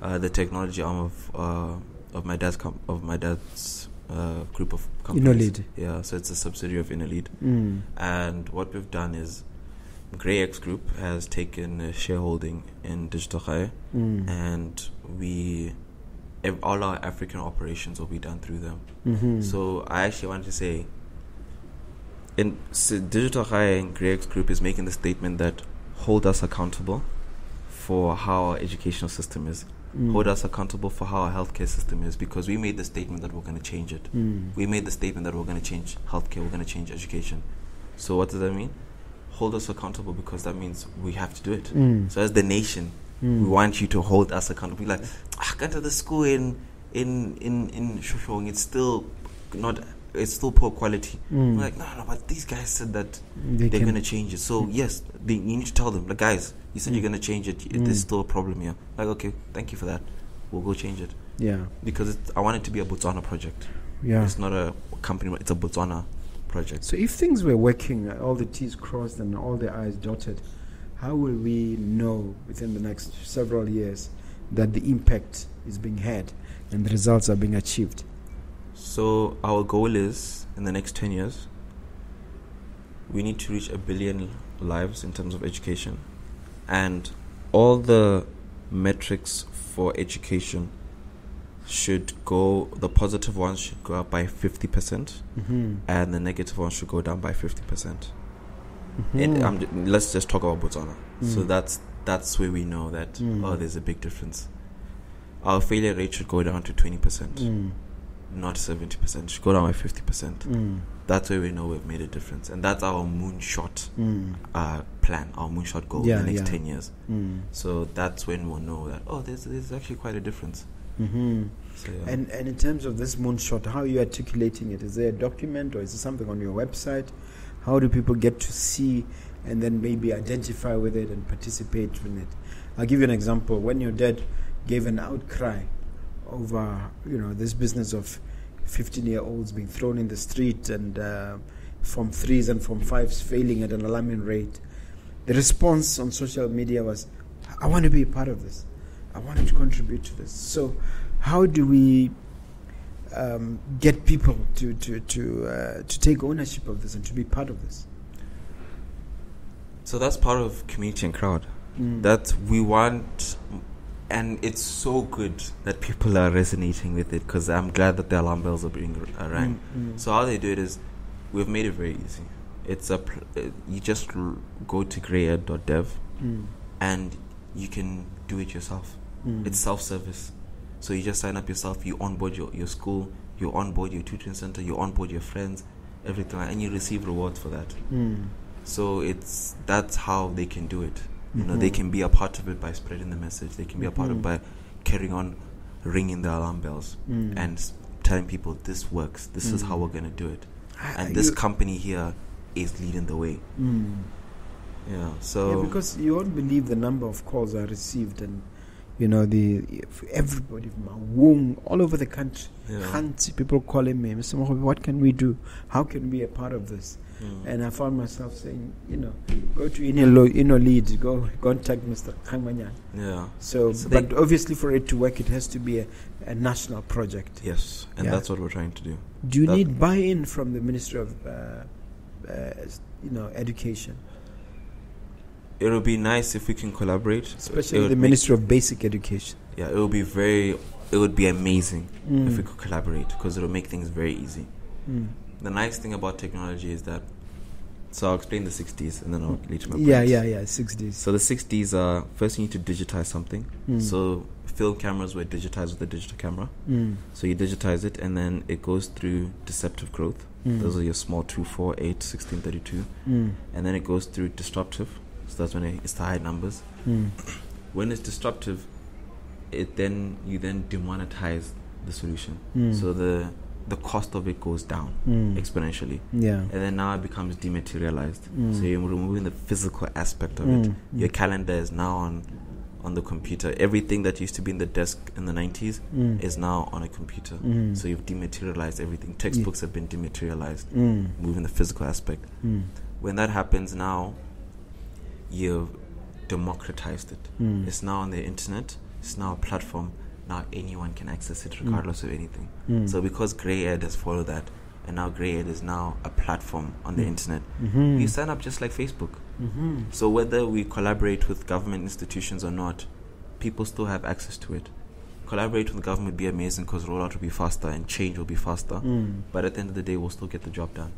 the technology arm of my dad's group of companies. InnoLead. Yeah, so it's a subsidiary of InnoLead. And what we've done is GreyX Group has taken a shareholding in Digital High, and all our African operations will be done through them. So I actually wanted to say, Digital High and GreyX Group is making the statement that hold us accountable for how our educational system is. Hold us accountable for how our healthcare system is, because we made the statement that we're going to change it. We made the statement that we're going to change healthcare, we're going to change education. So what does that mean? Hold us accountable, because that means we have to do it. So as the nation, we want you to hold us accountable. Like, I got to the school in Shoshong, it's still poor quality. We're like, no, but these guys said that they're going to change it. So yes, you need to tell them, like, guys, you said you're going to change it. There's still a problem here. Like, okay, thank you for that. We'll go change it. Yeah. Because I want it to be a Botswana project. Yeah. It's not a company. It's a Botswana project. So if things were working, all the T's crossed and all the I's dotted, how will we know within the next several years that the impact is being had and the results are being achieved? So our goal is, in the next 10 years, we need to reach 1 billion lives in terms of education. And all the metrics for education should go, the positive ones should go up by 50%, and the negative ones should go down by 50%. Let's just talk about Botswana. So that's where we know that, there's a big difference. Our failure rate should go down to 20%. Not 70%, should go down by 50%. That's where we know we've made a difference, and that's our moonshot plan, our moonshot goal in the next 10 years. So that's when we'll know that there's actually quite a difference. So, and in terms of this moonshot, how are you articulating it? Is there a document, or is it something on your website? How do people get to see and then maybe identify with it and participate in it? I'll give you an example. When your dad gave an outcry over this business of 15-year-olds being thrown in the street and Form 3s and Form 5s failing at an alarming rate, the response on social media was, I want to be a part of this. I wanted to contribute to this. So how do we get people to take ownership of this and to be part of this? So that's part of community and crowd. That we want, and it's so good that people are resonating with it, because I'm glad that the alarm bells are being rang. So how they do it is, we've made it very easy. It's you just go to GreyAD.dev and you can do it yourself. It's self-service. So you just sign up yourself, you onboard your school, you onboard your tutoring center, you onboard your friends, everything, and you receive rewards for that. So that's how they can do it. You know, they can be a part of it by spreading the message. They can be a part of it by carrying on ringing the alarm bells and telling people this works. This is how we're going to do it. And this company here is leading the way. Yeah, so... Yeah, because you won't believe the number of calls I received, and, you know, everybody from Wong, all over the country. People calling me, Mr. Mogobe, what can we do? How can we be a part of this? And I found myself saying, you know, go to Lead, go contact Mr. Kgwengwenyane. Yeah. So but obviously for it to work, it has to be a national project. Yes, and that's what we're trying to do. Do you need buy-in from the Ministry of, Education? It would be nice if we can collaborate, especially the Ministry of Basic Education. Yeah, it would be amazing if we could collaborate, because it will make things very easy. The nice thing about technology is that, so I'll explain the 60s and then I'll lead to my points. Yeah, 60s. So the 60s are, first you need to digitize something. So film cameras were digitized with a digital camera. So you digitize it, and then it goes through deceptive growth. Those are your small 2, 4, 8, 16, 32. And then it goes through disruptive. So that's when it's the high numbers. When it's disruptive, you then demonetize the solution. So the cost of it goes down exponentially. And then now it becomes dematerialized. So you're removing the physical aspect of it. Your calendar is now on the computer. Everything that used to be in the desk in the 90s is now on a computer. So you've dematerialized everything. Textbooks have been dematerialized, moving the physical aspect. When that happens now, you've democratized it. It's now on the internet. It's now a platform. Now anyone can access it regardless of anything. So because GreyAD has followed that, and now GreyAD is now a platform on the internet, you sign up just like Facebook. So whether we collaborate with government institutions or not, people still have access to it. Collaborate with the government would be amazing, because rollout will be faster and change will be faster. But at the end of the day, we'll still get the job done.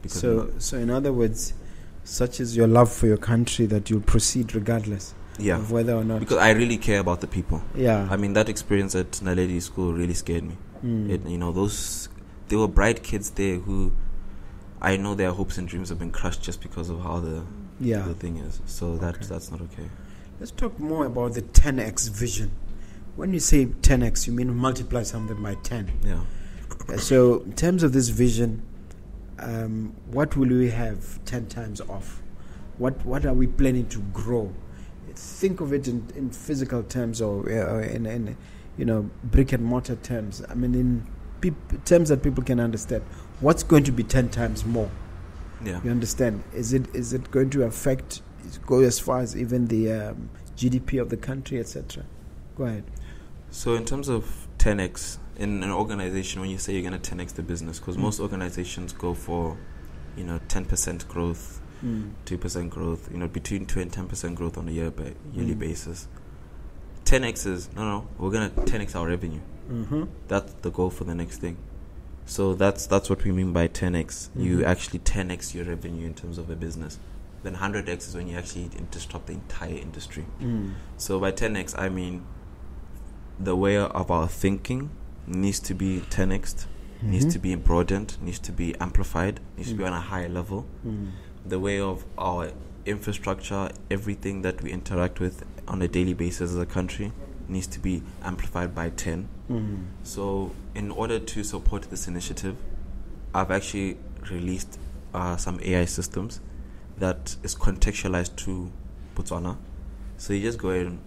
So in other words, such is your love for your country that you'll proceed regardless of whether or not. Because I really care about the people. Yeah. I mean, that experience at Naledi School really scared me. There were bright kids there who I know their hopes and dreams have been crushed just because of how the thing is. So that's not okay. Let's talk more about the 10x vision. When you say 10x, you mean multiply something by 10. Yeah. So in terms of this vision, what will we have 10 times off? What are we planning to grow? Think of it in physical terms, or in brick and mortar terms. I mean, in terms that people can understand. What's going to be 10 times more? Yeah. You understand? Is it going to go as far as even the GDP of the country, etc.? Go ahead. So in terms of 10x in an organization, when you say you're going to 10x the business, because most organizations go for 10% growth, 2% growth, between 2 and 10% growth on a yearly basis. 10x is we're going to 10x our revenue. That's the goal for the next thing. So that's what we mean by 10x. You actually 10x your revenue in terms of a business. Then 100x is when you actually disrupt the entire industry. So by 10x, I mean the way of our thinking needs to be 10x'd, needs to be broadened, needs to be amplified, needs to be on a higher level. The way of our infrastructure, everything that we interact with on a daily basis as a country, needs to be amplified by 10. So in order to support this initiative, I've actually released some AI systems that is contextualized to Botswana. So you just go in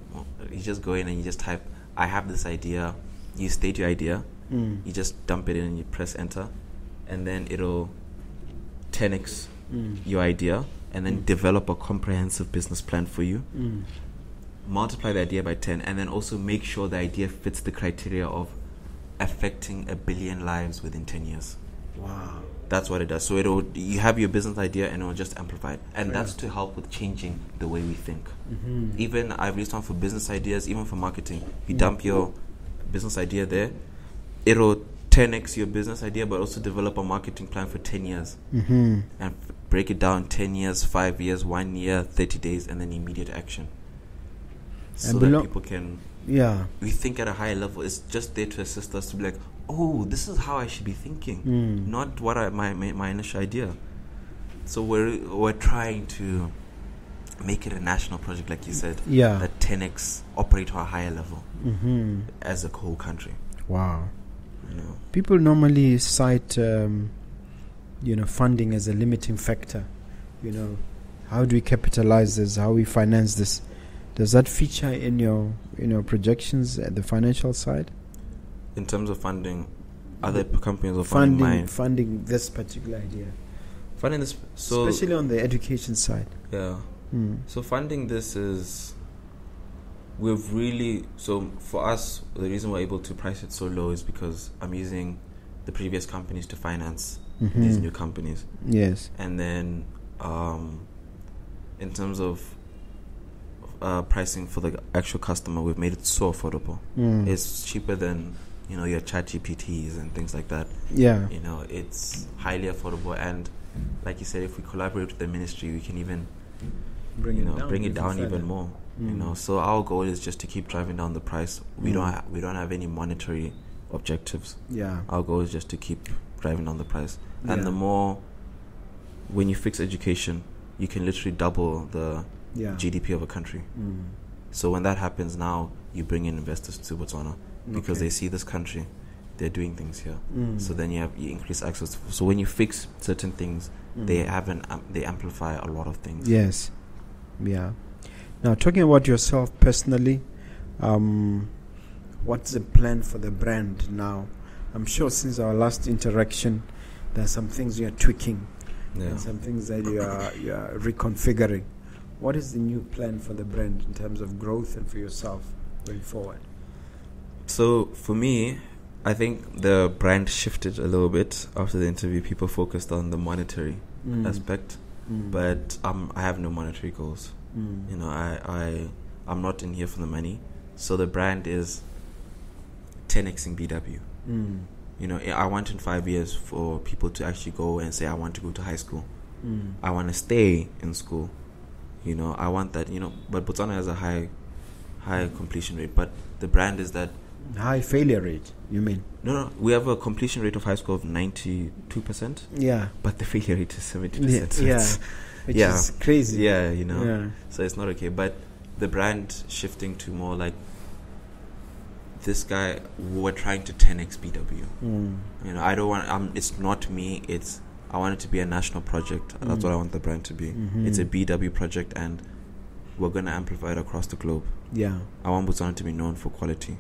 and you just type, I have this idea. You state your idea, you just dump it in and you press enter, and then it'll 10x your idea, and then develop a comprehensive business plan for you. Multiply the idea by 10, and then also make sure the idea fits the criteria of affecting 1 billion lives within 10 years. Wow. That's what it does. So you have your business idea and it will just amplify it. And that's to help with changing the way we think. Even I've used one for business ideas, even for marketing. You dump your business idea there, it'll 10x your business idea, but also develop a marketing plan for 10 years. And break it down 10 years, 5 years, 1 year, 30 days, and then immediate action. So that people can... we think at a higher level. It's just there to assist us to be like, oh, this is how I should be thinking, not what my initial idea. So we're trying to make it a national project, like you said, that 10x operate to a higher level as a whole country. Wow. You know, people normally cite funding as a limiting factor. How do we capitalize this? How we finance this? Does that feature in your projections at the financial side? In terms of funding other companies or funding mine? Funding this particular idea. Funding this, so especially on the education side. Yeah. So funding this is, so for us, the reason we're able to price it so low is because I'm using the previous companies to finance these new companies. Yes. And then in terms of pricing for the actual customer, we've made it so affordable. It's cheaper than your ChatGPTs and things like that. Yeah. It's highly affordable, and like you said, if we collaborate with the ministry, we can even bring it down even more. So our goal is just to keep driving down the price. We don't have any monetary objectives. Yeah. Our goal is just to keep driving down the price. And the more, when you fix education, you can literally double the GDP of a country. So when that happens, now you bring in investors to Botswana because they see this country, they're doing things here. So then you increase access. So when you fix certain things, they amplify a lot of things. Yes. Yeah. Now, talking about yourself personally, what's the plan for the brand now? I'm sure since our last interaction, there are some things you are tweaking and some things that you are reconfiguring. What is the new plan for the brand in terms of growth and for yourself going forward? So for me, I think the brand shifted a little bit after the interview. People focused on the monetary aspect, but I have no monetary goals. I'm not in here for the money. So the brand is 10xing BW. I want in 5 years for people to actually go and say, I want to go to high school. I want to stay in school. I want that, but Botswana has a high completion rate, but the brand is that high failure rate, you mean? No, we have a completion rate of high school of 92%. Yeah. But the failure rate is 70%. Yeah. Which is crazy. Yeah, So it's not okay. But the brand shifting to more like this guy, we're trying to 10x BW. I don't want, it's not me, I want it to be a national project. That's what I want the brand to be. It's a BW project, and we're going to amplify it across the globe. Yeah. I want Botswana to be known for quality.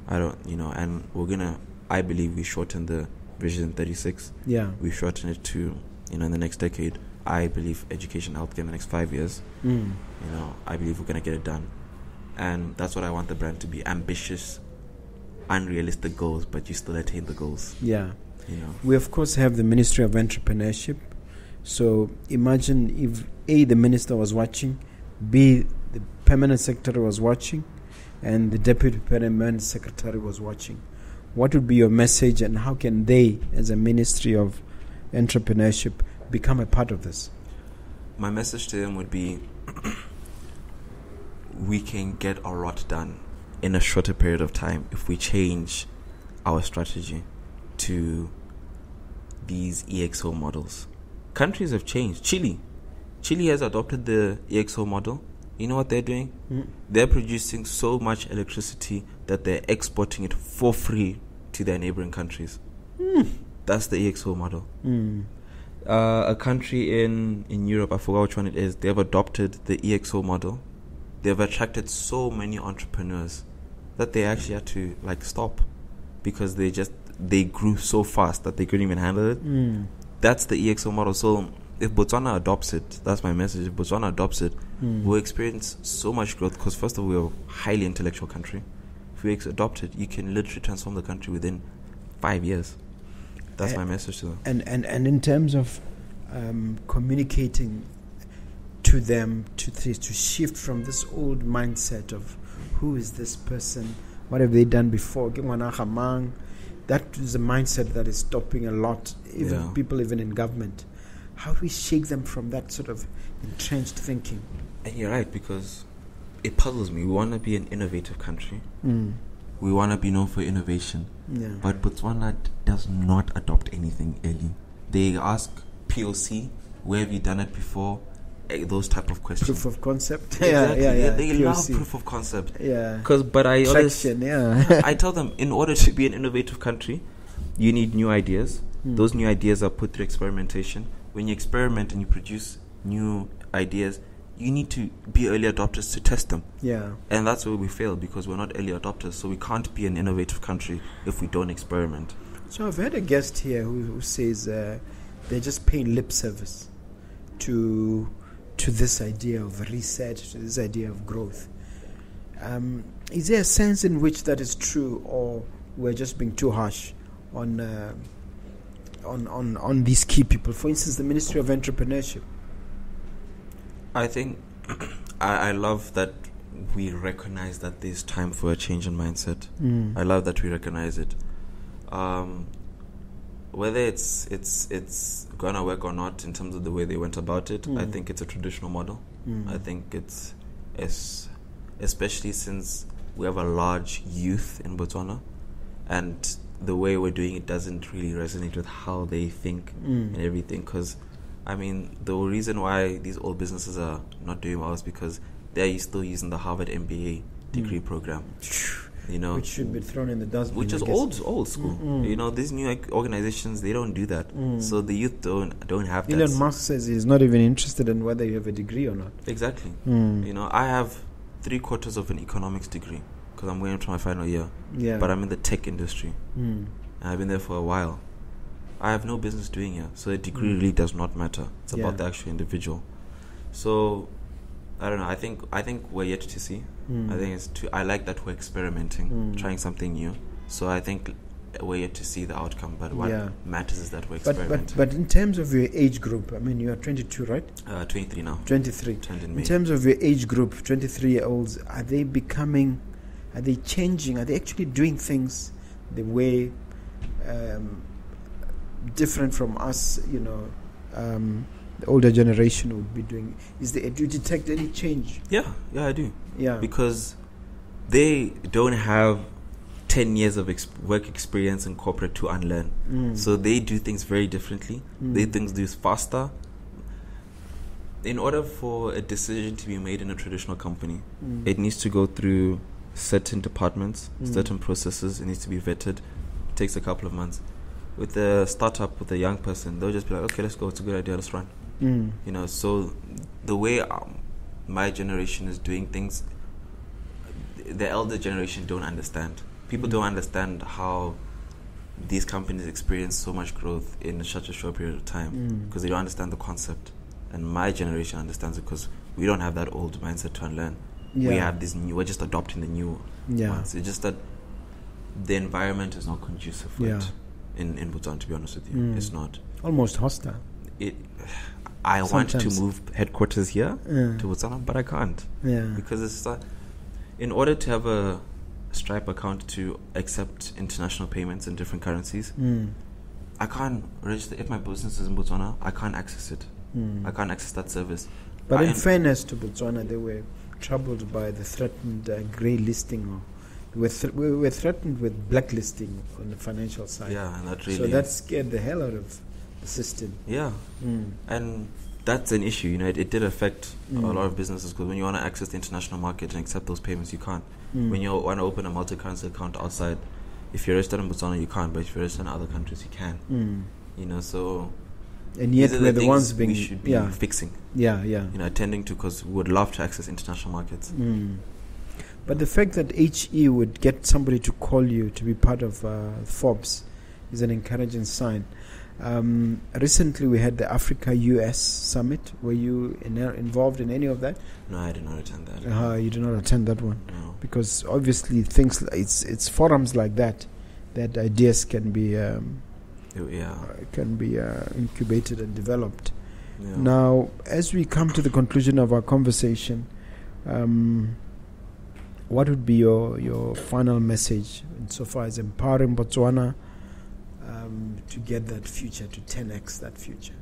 And we're going to, I believe we shorten the Vision 36. Yeah. We shorten it to, in the next decade. I believe education, healthcare in the next 5 years. I believe we're going to get it done. And that's what I want the brand to be. Ambitious, unrealistic goals, but you still attain the goals. Yeah. We of course have the Ministry of Entrepreneurship. So imagine if A, the minister was watching, B, the permanent secretary was watching, and the deputy permanent secretary was watching. What would be your message, and how can they, as a Ministry of Entrepreneurship, become a part of this? My message to them would be, we can get a lot done in a shorter period of time if we change our strategy to these EXO models. Countries have changed. Chile has adopted the EXO model. You know what they're doing? They're producing so much electricity that they're exporting it for free to their neighboring countries. That's the EXO model. A country in Europe, I forgot which one it is, they've adopted the EXO model. They've attracted so many entrepreneurs that they actually had to stop because they grew so fast that they couldn't even handle it. That's the EXO model. So if Botswana adopts it, that's my message. If Botswana adopts it, we'll experience so much growth because first of all, we're a highly intellectual country. if we adopt it, you can literally transform the country within 5 years. That's my message to them. And in terms of communicating to them to shift from this old mindset of who is this person, what have they done before, that is a mindset that is stopping a lot, people even in government. How do we shake them from that sort of entrenched thinking? And you're right, because it puzzles me. We want to be an innovative country. We want to be known for innovation. But Botswana does not adopt anything early. They ask POC, where have you done it before? Those type of questions. Proof of concept. Exactly. They POC. love proof of concept. But I always, I tell them, in order to be an innovative country, you need new ideas. Those new ideas are put through experimentation. When you experiment and you produce new ideas, you need to be early adopters to test them. And that's where we fail, because we're not early adopters. So we can't be an innovative country if we don't experiment. So I've had a guest here who says they're just paying lip service to this idea of reset, to this idea of growth. Is there a sense in which that is true, or we're just being too harsh on these key people? For instance, the Ministry of Entrepreneurship. I think I love that we recognize that there's time for a change in mindset. I love that we recognize it. Whether it's gonna work or not in terms of the way they went about it, I think it's a traditional model. I think it's especially since we have a large youth in Botswana, and the way we're doing it doesn't really resonate with how they think and everything. Because I mean, the reason why these old businesses are not doing well is because they're still using the Harvard MBA degree program. Which should be thrown in the dustbin. Which is old school. These new organizations, they don't do that. So the youth don't have that. Elon Musk says he's not even interested in whether you have a degree or not. Exactly. I have 3/4 of an economics degree because I'm going into my final year. But I'm in the tech industry. And I've been there for a while. I have no business doing here. So a degree really does not matter. It's about the actual individual. So I don't know. I think we're yet to see. I think I like that we're experimenting, trying something new. So I think we're yet to see the outcome. But what matters is that we're experimenting. But in terms of your age group, I mean, you are 22, right? 23 now. 23. In In terms of your age group, 23-year-olds, are they changing? Are they actually doing things the way different from us? The older generation would be doing. Do you detect any change? Yeah, I do. Because they don't have 10 years of work experience in corporate to unlearn. So they do things very differently. They do things faster. In order for a decision to be made in a traditional company, it needs to go through certain departments, certain processes. It needs to be vetted. It takes a couple of months. With a startup, with a young person, they'll just be like, okay, let's go. It's a good idea. Let's run. So the way my generation is doing things, the elder generation don't understand. People don't understand how these companies experience so much growth in such a short period of time because they don't understand the concept. And my generation understands it because we don't have that old mindset to unlearn. We have this new. We're just adopting the new ones. It's just that the environment is not conducive for it in Botswana. To be honest with you, it's not. Almost hostile. I want to move headquarters here to Botswana, but I can't. Because it's in order to have a Stripe account to accept international payments in different currencies, I can't register. If my business is in Botswana, I can't access it. I can't access that service. But in fairness to Botswana, they were troubled by the threatened grey listing. We were threatened with blacklisting on the financial side. And that really. So that scared the hell out of the system. And that's an issue. It did affect a lot of businesses because when you want to access the international market and accept those payments, you can't. When you want to open a multi-currency account outside, if you're registered in Botswana, you can't. But if you're registered in other countries, you can. So. And yet we're the ones being we should be fixing. Attending to, because we would love to access international markets. But the fact that HE would get somebody to call you to be part of Forbes is an encouraging sign. Recently, we had the Africa-US Summit. Were you involved in any of that? No, I did not attend that. You did not attend that one? No. Because obviously things, it's forums like that ideas can be incubated and developed. Yeah. Now, as we come to the conclusion of our conversation, what would be your final message insofar as empowering Botswana to get that future, to 10x that future?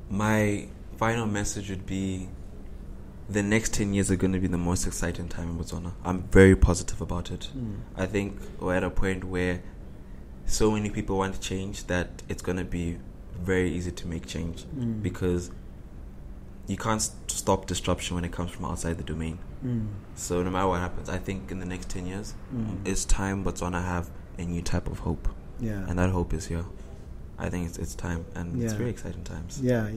My final message would be the next 10 years are going to be the most exciting time in Botswana. I'm very positive about it. I think we're at a point where so many people want change that it's going to be very easy to make change because you can't stop disruption when it comes from outside the domain. So no matter what happens, I think in the next 10 years, it's time Botswana have a new type of hope. Yeah. And that hope is here. I think it's time, and it's very exciting times. Yeah.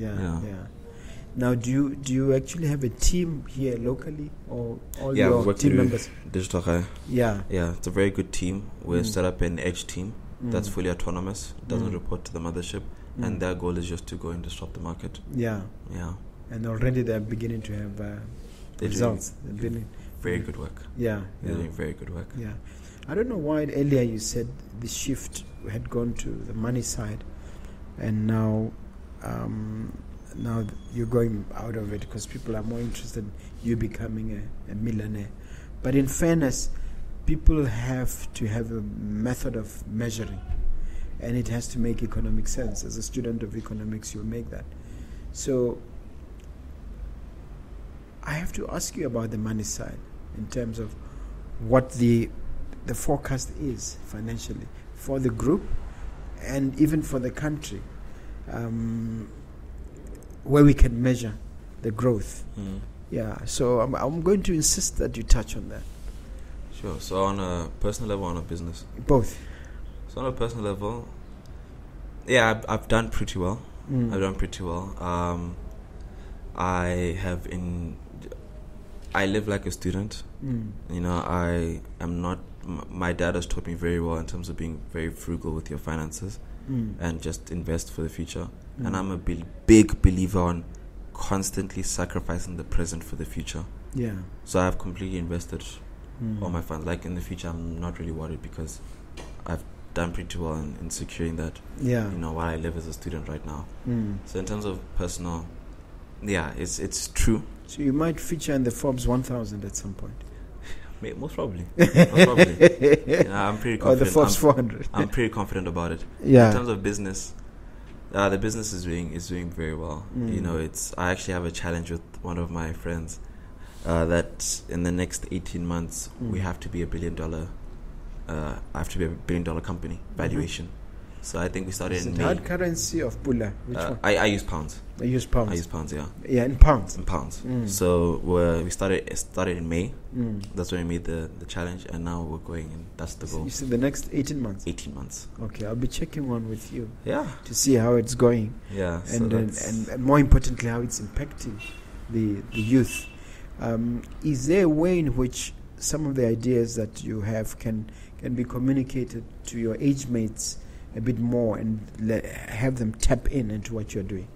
Now, do you actually have a team here locally, or all your team members? Digital. Yeah, it's a very good team. We've set up an edge team that's fully autonomous, doesn't report to the mothership, and their goal is just to go and disrupt the market. Yeah. And already they're beginning to have results. Very good work. Yeah, they're doing very good work. Yeah, I don't know why earlier you said the shift had gone to the money side, and now you're going out of it because people are more interested in you becoming a millionaire. But in fairness, people have to have a method of measuring, and it has to make economic sense. As a student of economics, you'll make that. So I have to ask you about the money side in terms of what the forecast is financially for the group and even for the country, where we can measure the growth. Yeah, so I'm going to insist that you touch on that. Sure. So on a personal level, on a business? Both. So on a personal level, I've done pretty well. I've done pretty well. I live like a student. You know, I am not. My dad has taught me very well in terms of being very frugal with your finances and just invest for the future. And I'm a big believer on constantly sacrificing the present for the future. Yeah. So I've completely invested all my funds. Like in the future, I'm not really worried because I've done pretty well in securing that. Yeah. You know, while I live as a student right now. So in terms of personal, it's true. So you might feature in the Forbes 1000 at some point. Most probably. I'm pretty confident. Or the Forbes 400. I'm pretty confident about it. Yeah. In terms of business, the business is doing very well. You know, I actually have a challenge with one of my friends that in the next 18 months we have to be $1 billion. I have to be $1 billion company valuation. So I think we started in May. Hard currency of Pula? Which one? I use pounds. I use pounds. I use pounds. Yeah. Yeah, in pounds. In pounds. So we started in May. That's when we made the challenge, and now we're going, and that's the goal. You said the next 18 months. 18 months. Okay, I'll be checking one with you. Yeah. To see how it's going. Yeah. And more importantly, how it's impacting the youth. Is there a way in which some of the ideas that you have can be communicated to your age mates a bit more and have them tap into what you're doing?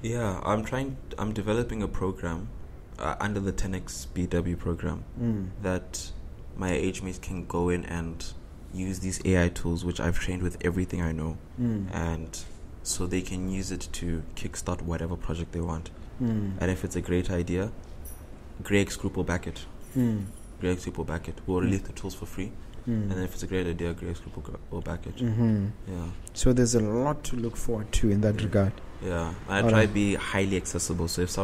Yeah, I'm developing a program under the 10x BW program that my age mates can go in and use these AI tools, which I've trained with everything I know, and so they can use it to kickstart whatever project they want. And if it's a great idea, GreyX Group will back it. GreyX Group will back it. We'll release the tools for free. And if it's a great idea, GreyX Group will back it. Yeah. So there's a lot to look forward to in that regard. Yeah. I try to be highly accessible. So if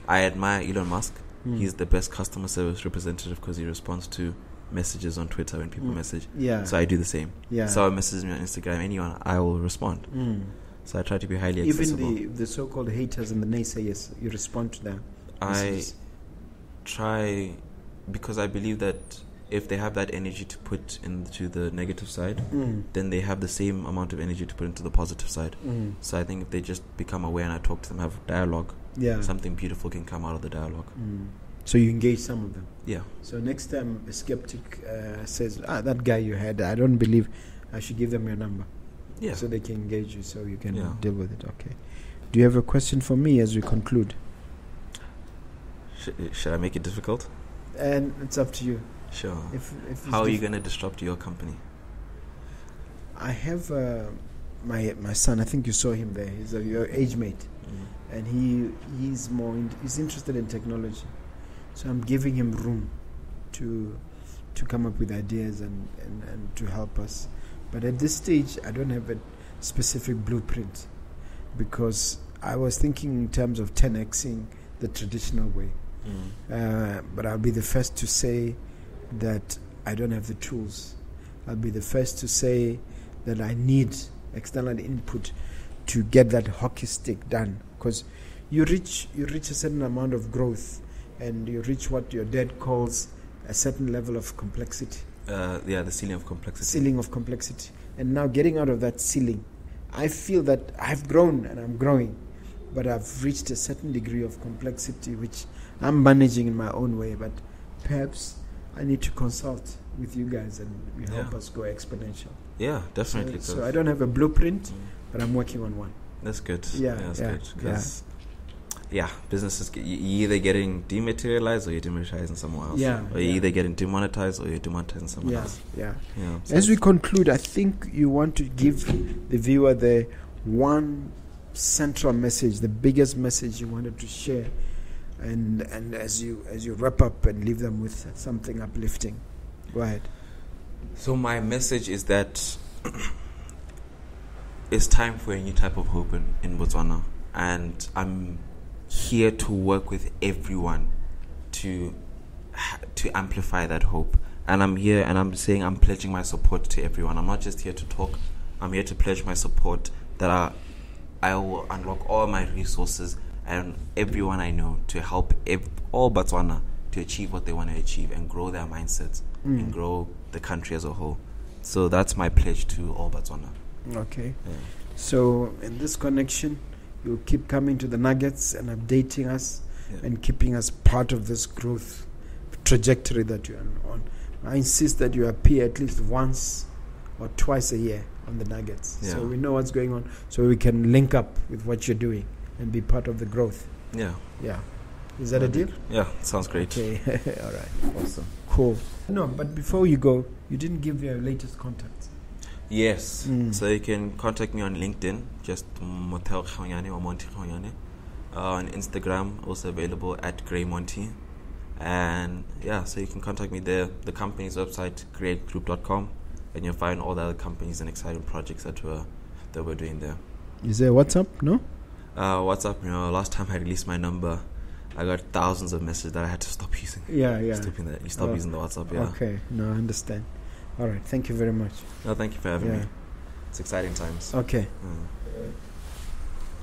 I admire Elon Musk. He's the best customer service representative because he responds to messages on Twitter when people message. Yeah. So I do the same. Yeah. So someone messages me on Instagram, anyone, I will respond. So I try to be highly accessible. Even the so-called haters and the naysayers, you respond to them. I try, because I believe that if they have that energy to put into the negative side, then they have the same amount of energy to put into the positive side. So I think if they just become aware and I talk to them, have dialogue, something beautiful can come out of the dialogue. So you engage some of them? Yeah. So next time a skeptic says, that guy you had, I don't believe, I should give them your number. Yeah. So they can engage you, so you can Yeah. deal with it. Okay. Do you have a question for me as we conclude? Should I make it difficult? And it's up to you. Sure. If it's How are you going to disrupt your company? I have my son. I think you saw him there. He's your age mate, and he's he's interested in technology. So I'm giving him room to come up with ideas and to help us. But at this stage, I don't have a specific blueprint, because I was thinking in terms of 10xing the traditional way. But I'll be the first to say that I don't have the tools. I'll be the first to say that I need external input to get that hockey stick done. Because you reach a certain amount of growth, and you reach what your dad calls a certain level of complexity. The ceiling of complexity. Ceiling of complexity. And now getting out of that ceiling, I feel that I've grown and I'm growing, but I've reached a certain degree of complexity which I'm managing in my own way. But perhaps I need to consult with you guys, and you help us go exponential. Yeah, definitely. So I don't have a blueprint, but I'm working on one. That's good. Yeah, that's yeah, good. 'Cause businesses, you're either getting dematerialized or you're dematerializing someone else. Yeah, or you're either getting demonetized or you're demonetizing someone else. Yeah. So As we conclude, I think you want to give the viewer the one central message, the biggest message you wanted to share, and as you wrap up and leave them with something uplifting. Go ahead. So my message is that it's time for a new type of hope in Botswana, and I'm here to work with everyone to amplify that hope. And I'm here and I'm saying I'm pledging my support to everyone. I'm not just here to talk. I'm here to pledge my support that I will unlock all my resources and everyone I know to help all Botswana to achieve what they want to achieve and grow their mindsets and grow the country as a whole. So that's my pledge to all Botswana. Okay. Yeah. So in this connection, you'll keep coming to the Nuggets and updating us and keeping us part of this growth trajectory that you're on. I insist that you appear at least once or twice a year on the Nuggets, so we know what's going on, so we can link up with what you're doing and be part of the growth. Yeah. Is that a deal? Yeah, sounds great. Okay. All right. Awesome. Cool. No, but before you go, you didn't give your latest contacts. Yes. So you can contact me on LinkedIn, just Motheo Kgengwenyane or Motheo Kgengwenyane. On Instagram, also available at GreyMonty. And so you can contact me there. The company's website, GreyGroup.com, and you'll find all the other companies and exciting projects that we're doing there. Is there WhatsApp? No? WhatsApp, last time I released my number, I got thousands of messages that I had to stop using. Stop using the WhatsApp, Okay, no, I understand. All right, thank you very much. No, thank you for having me. It's exciting times. Okay.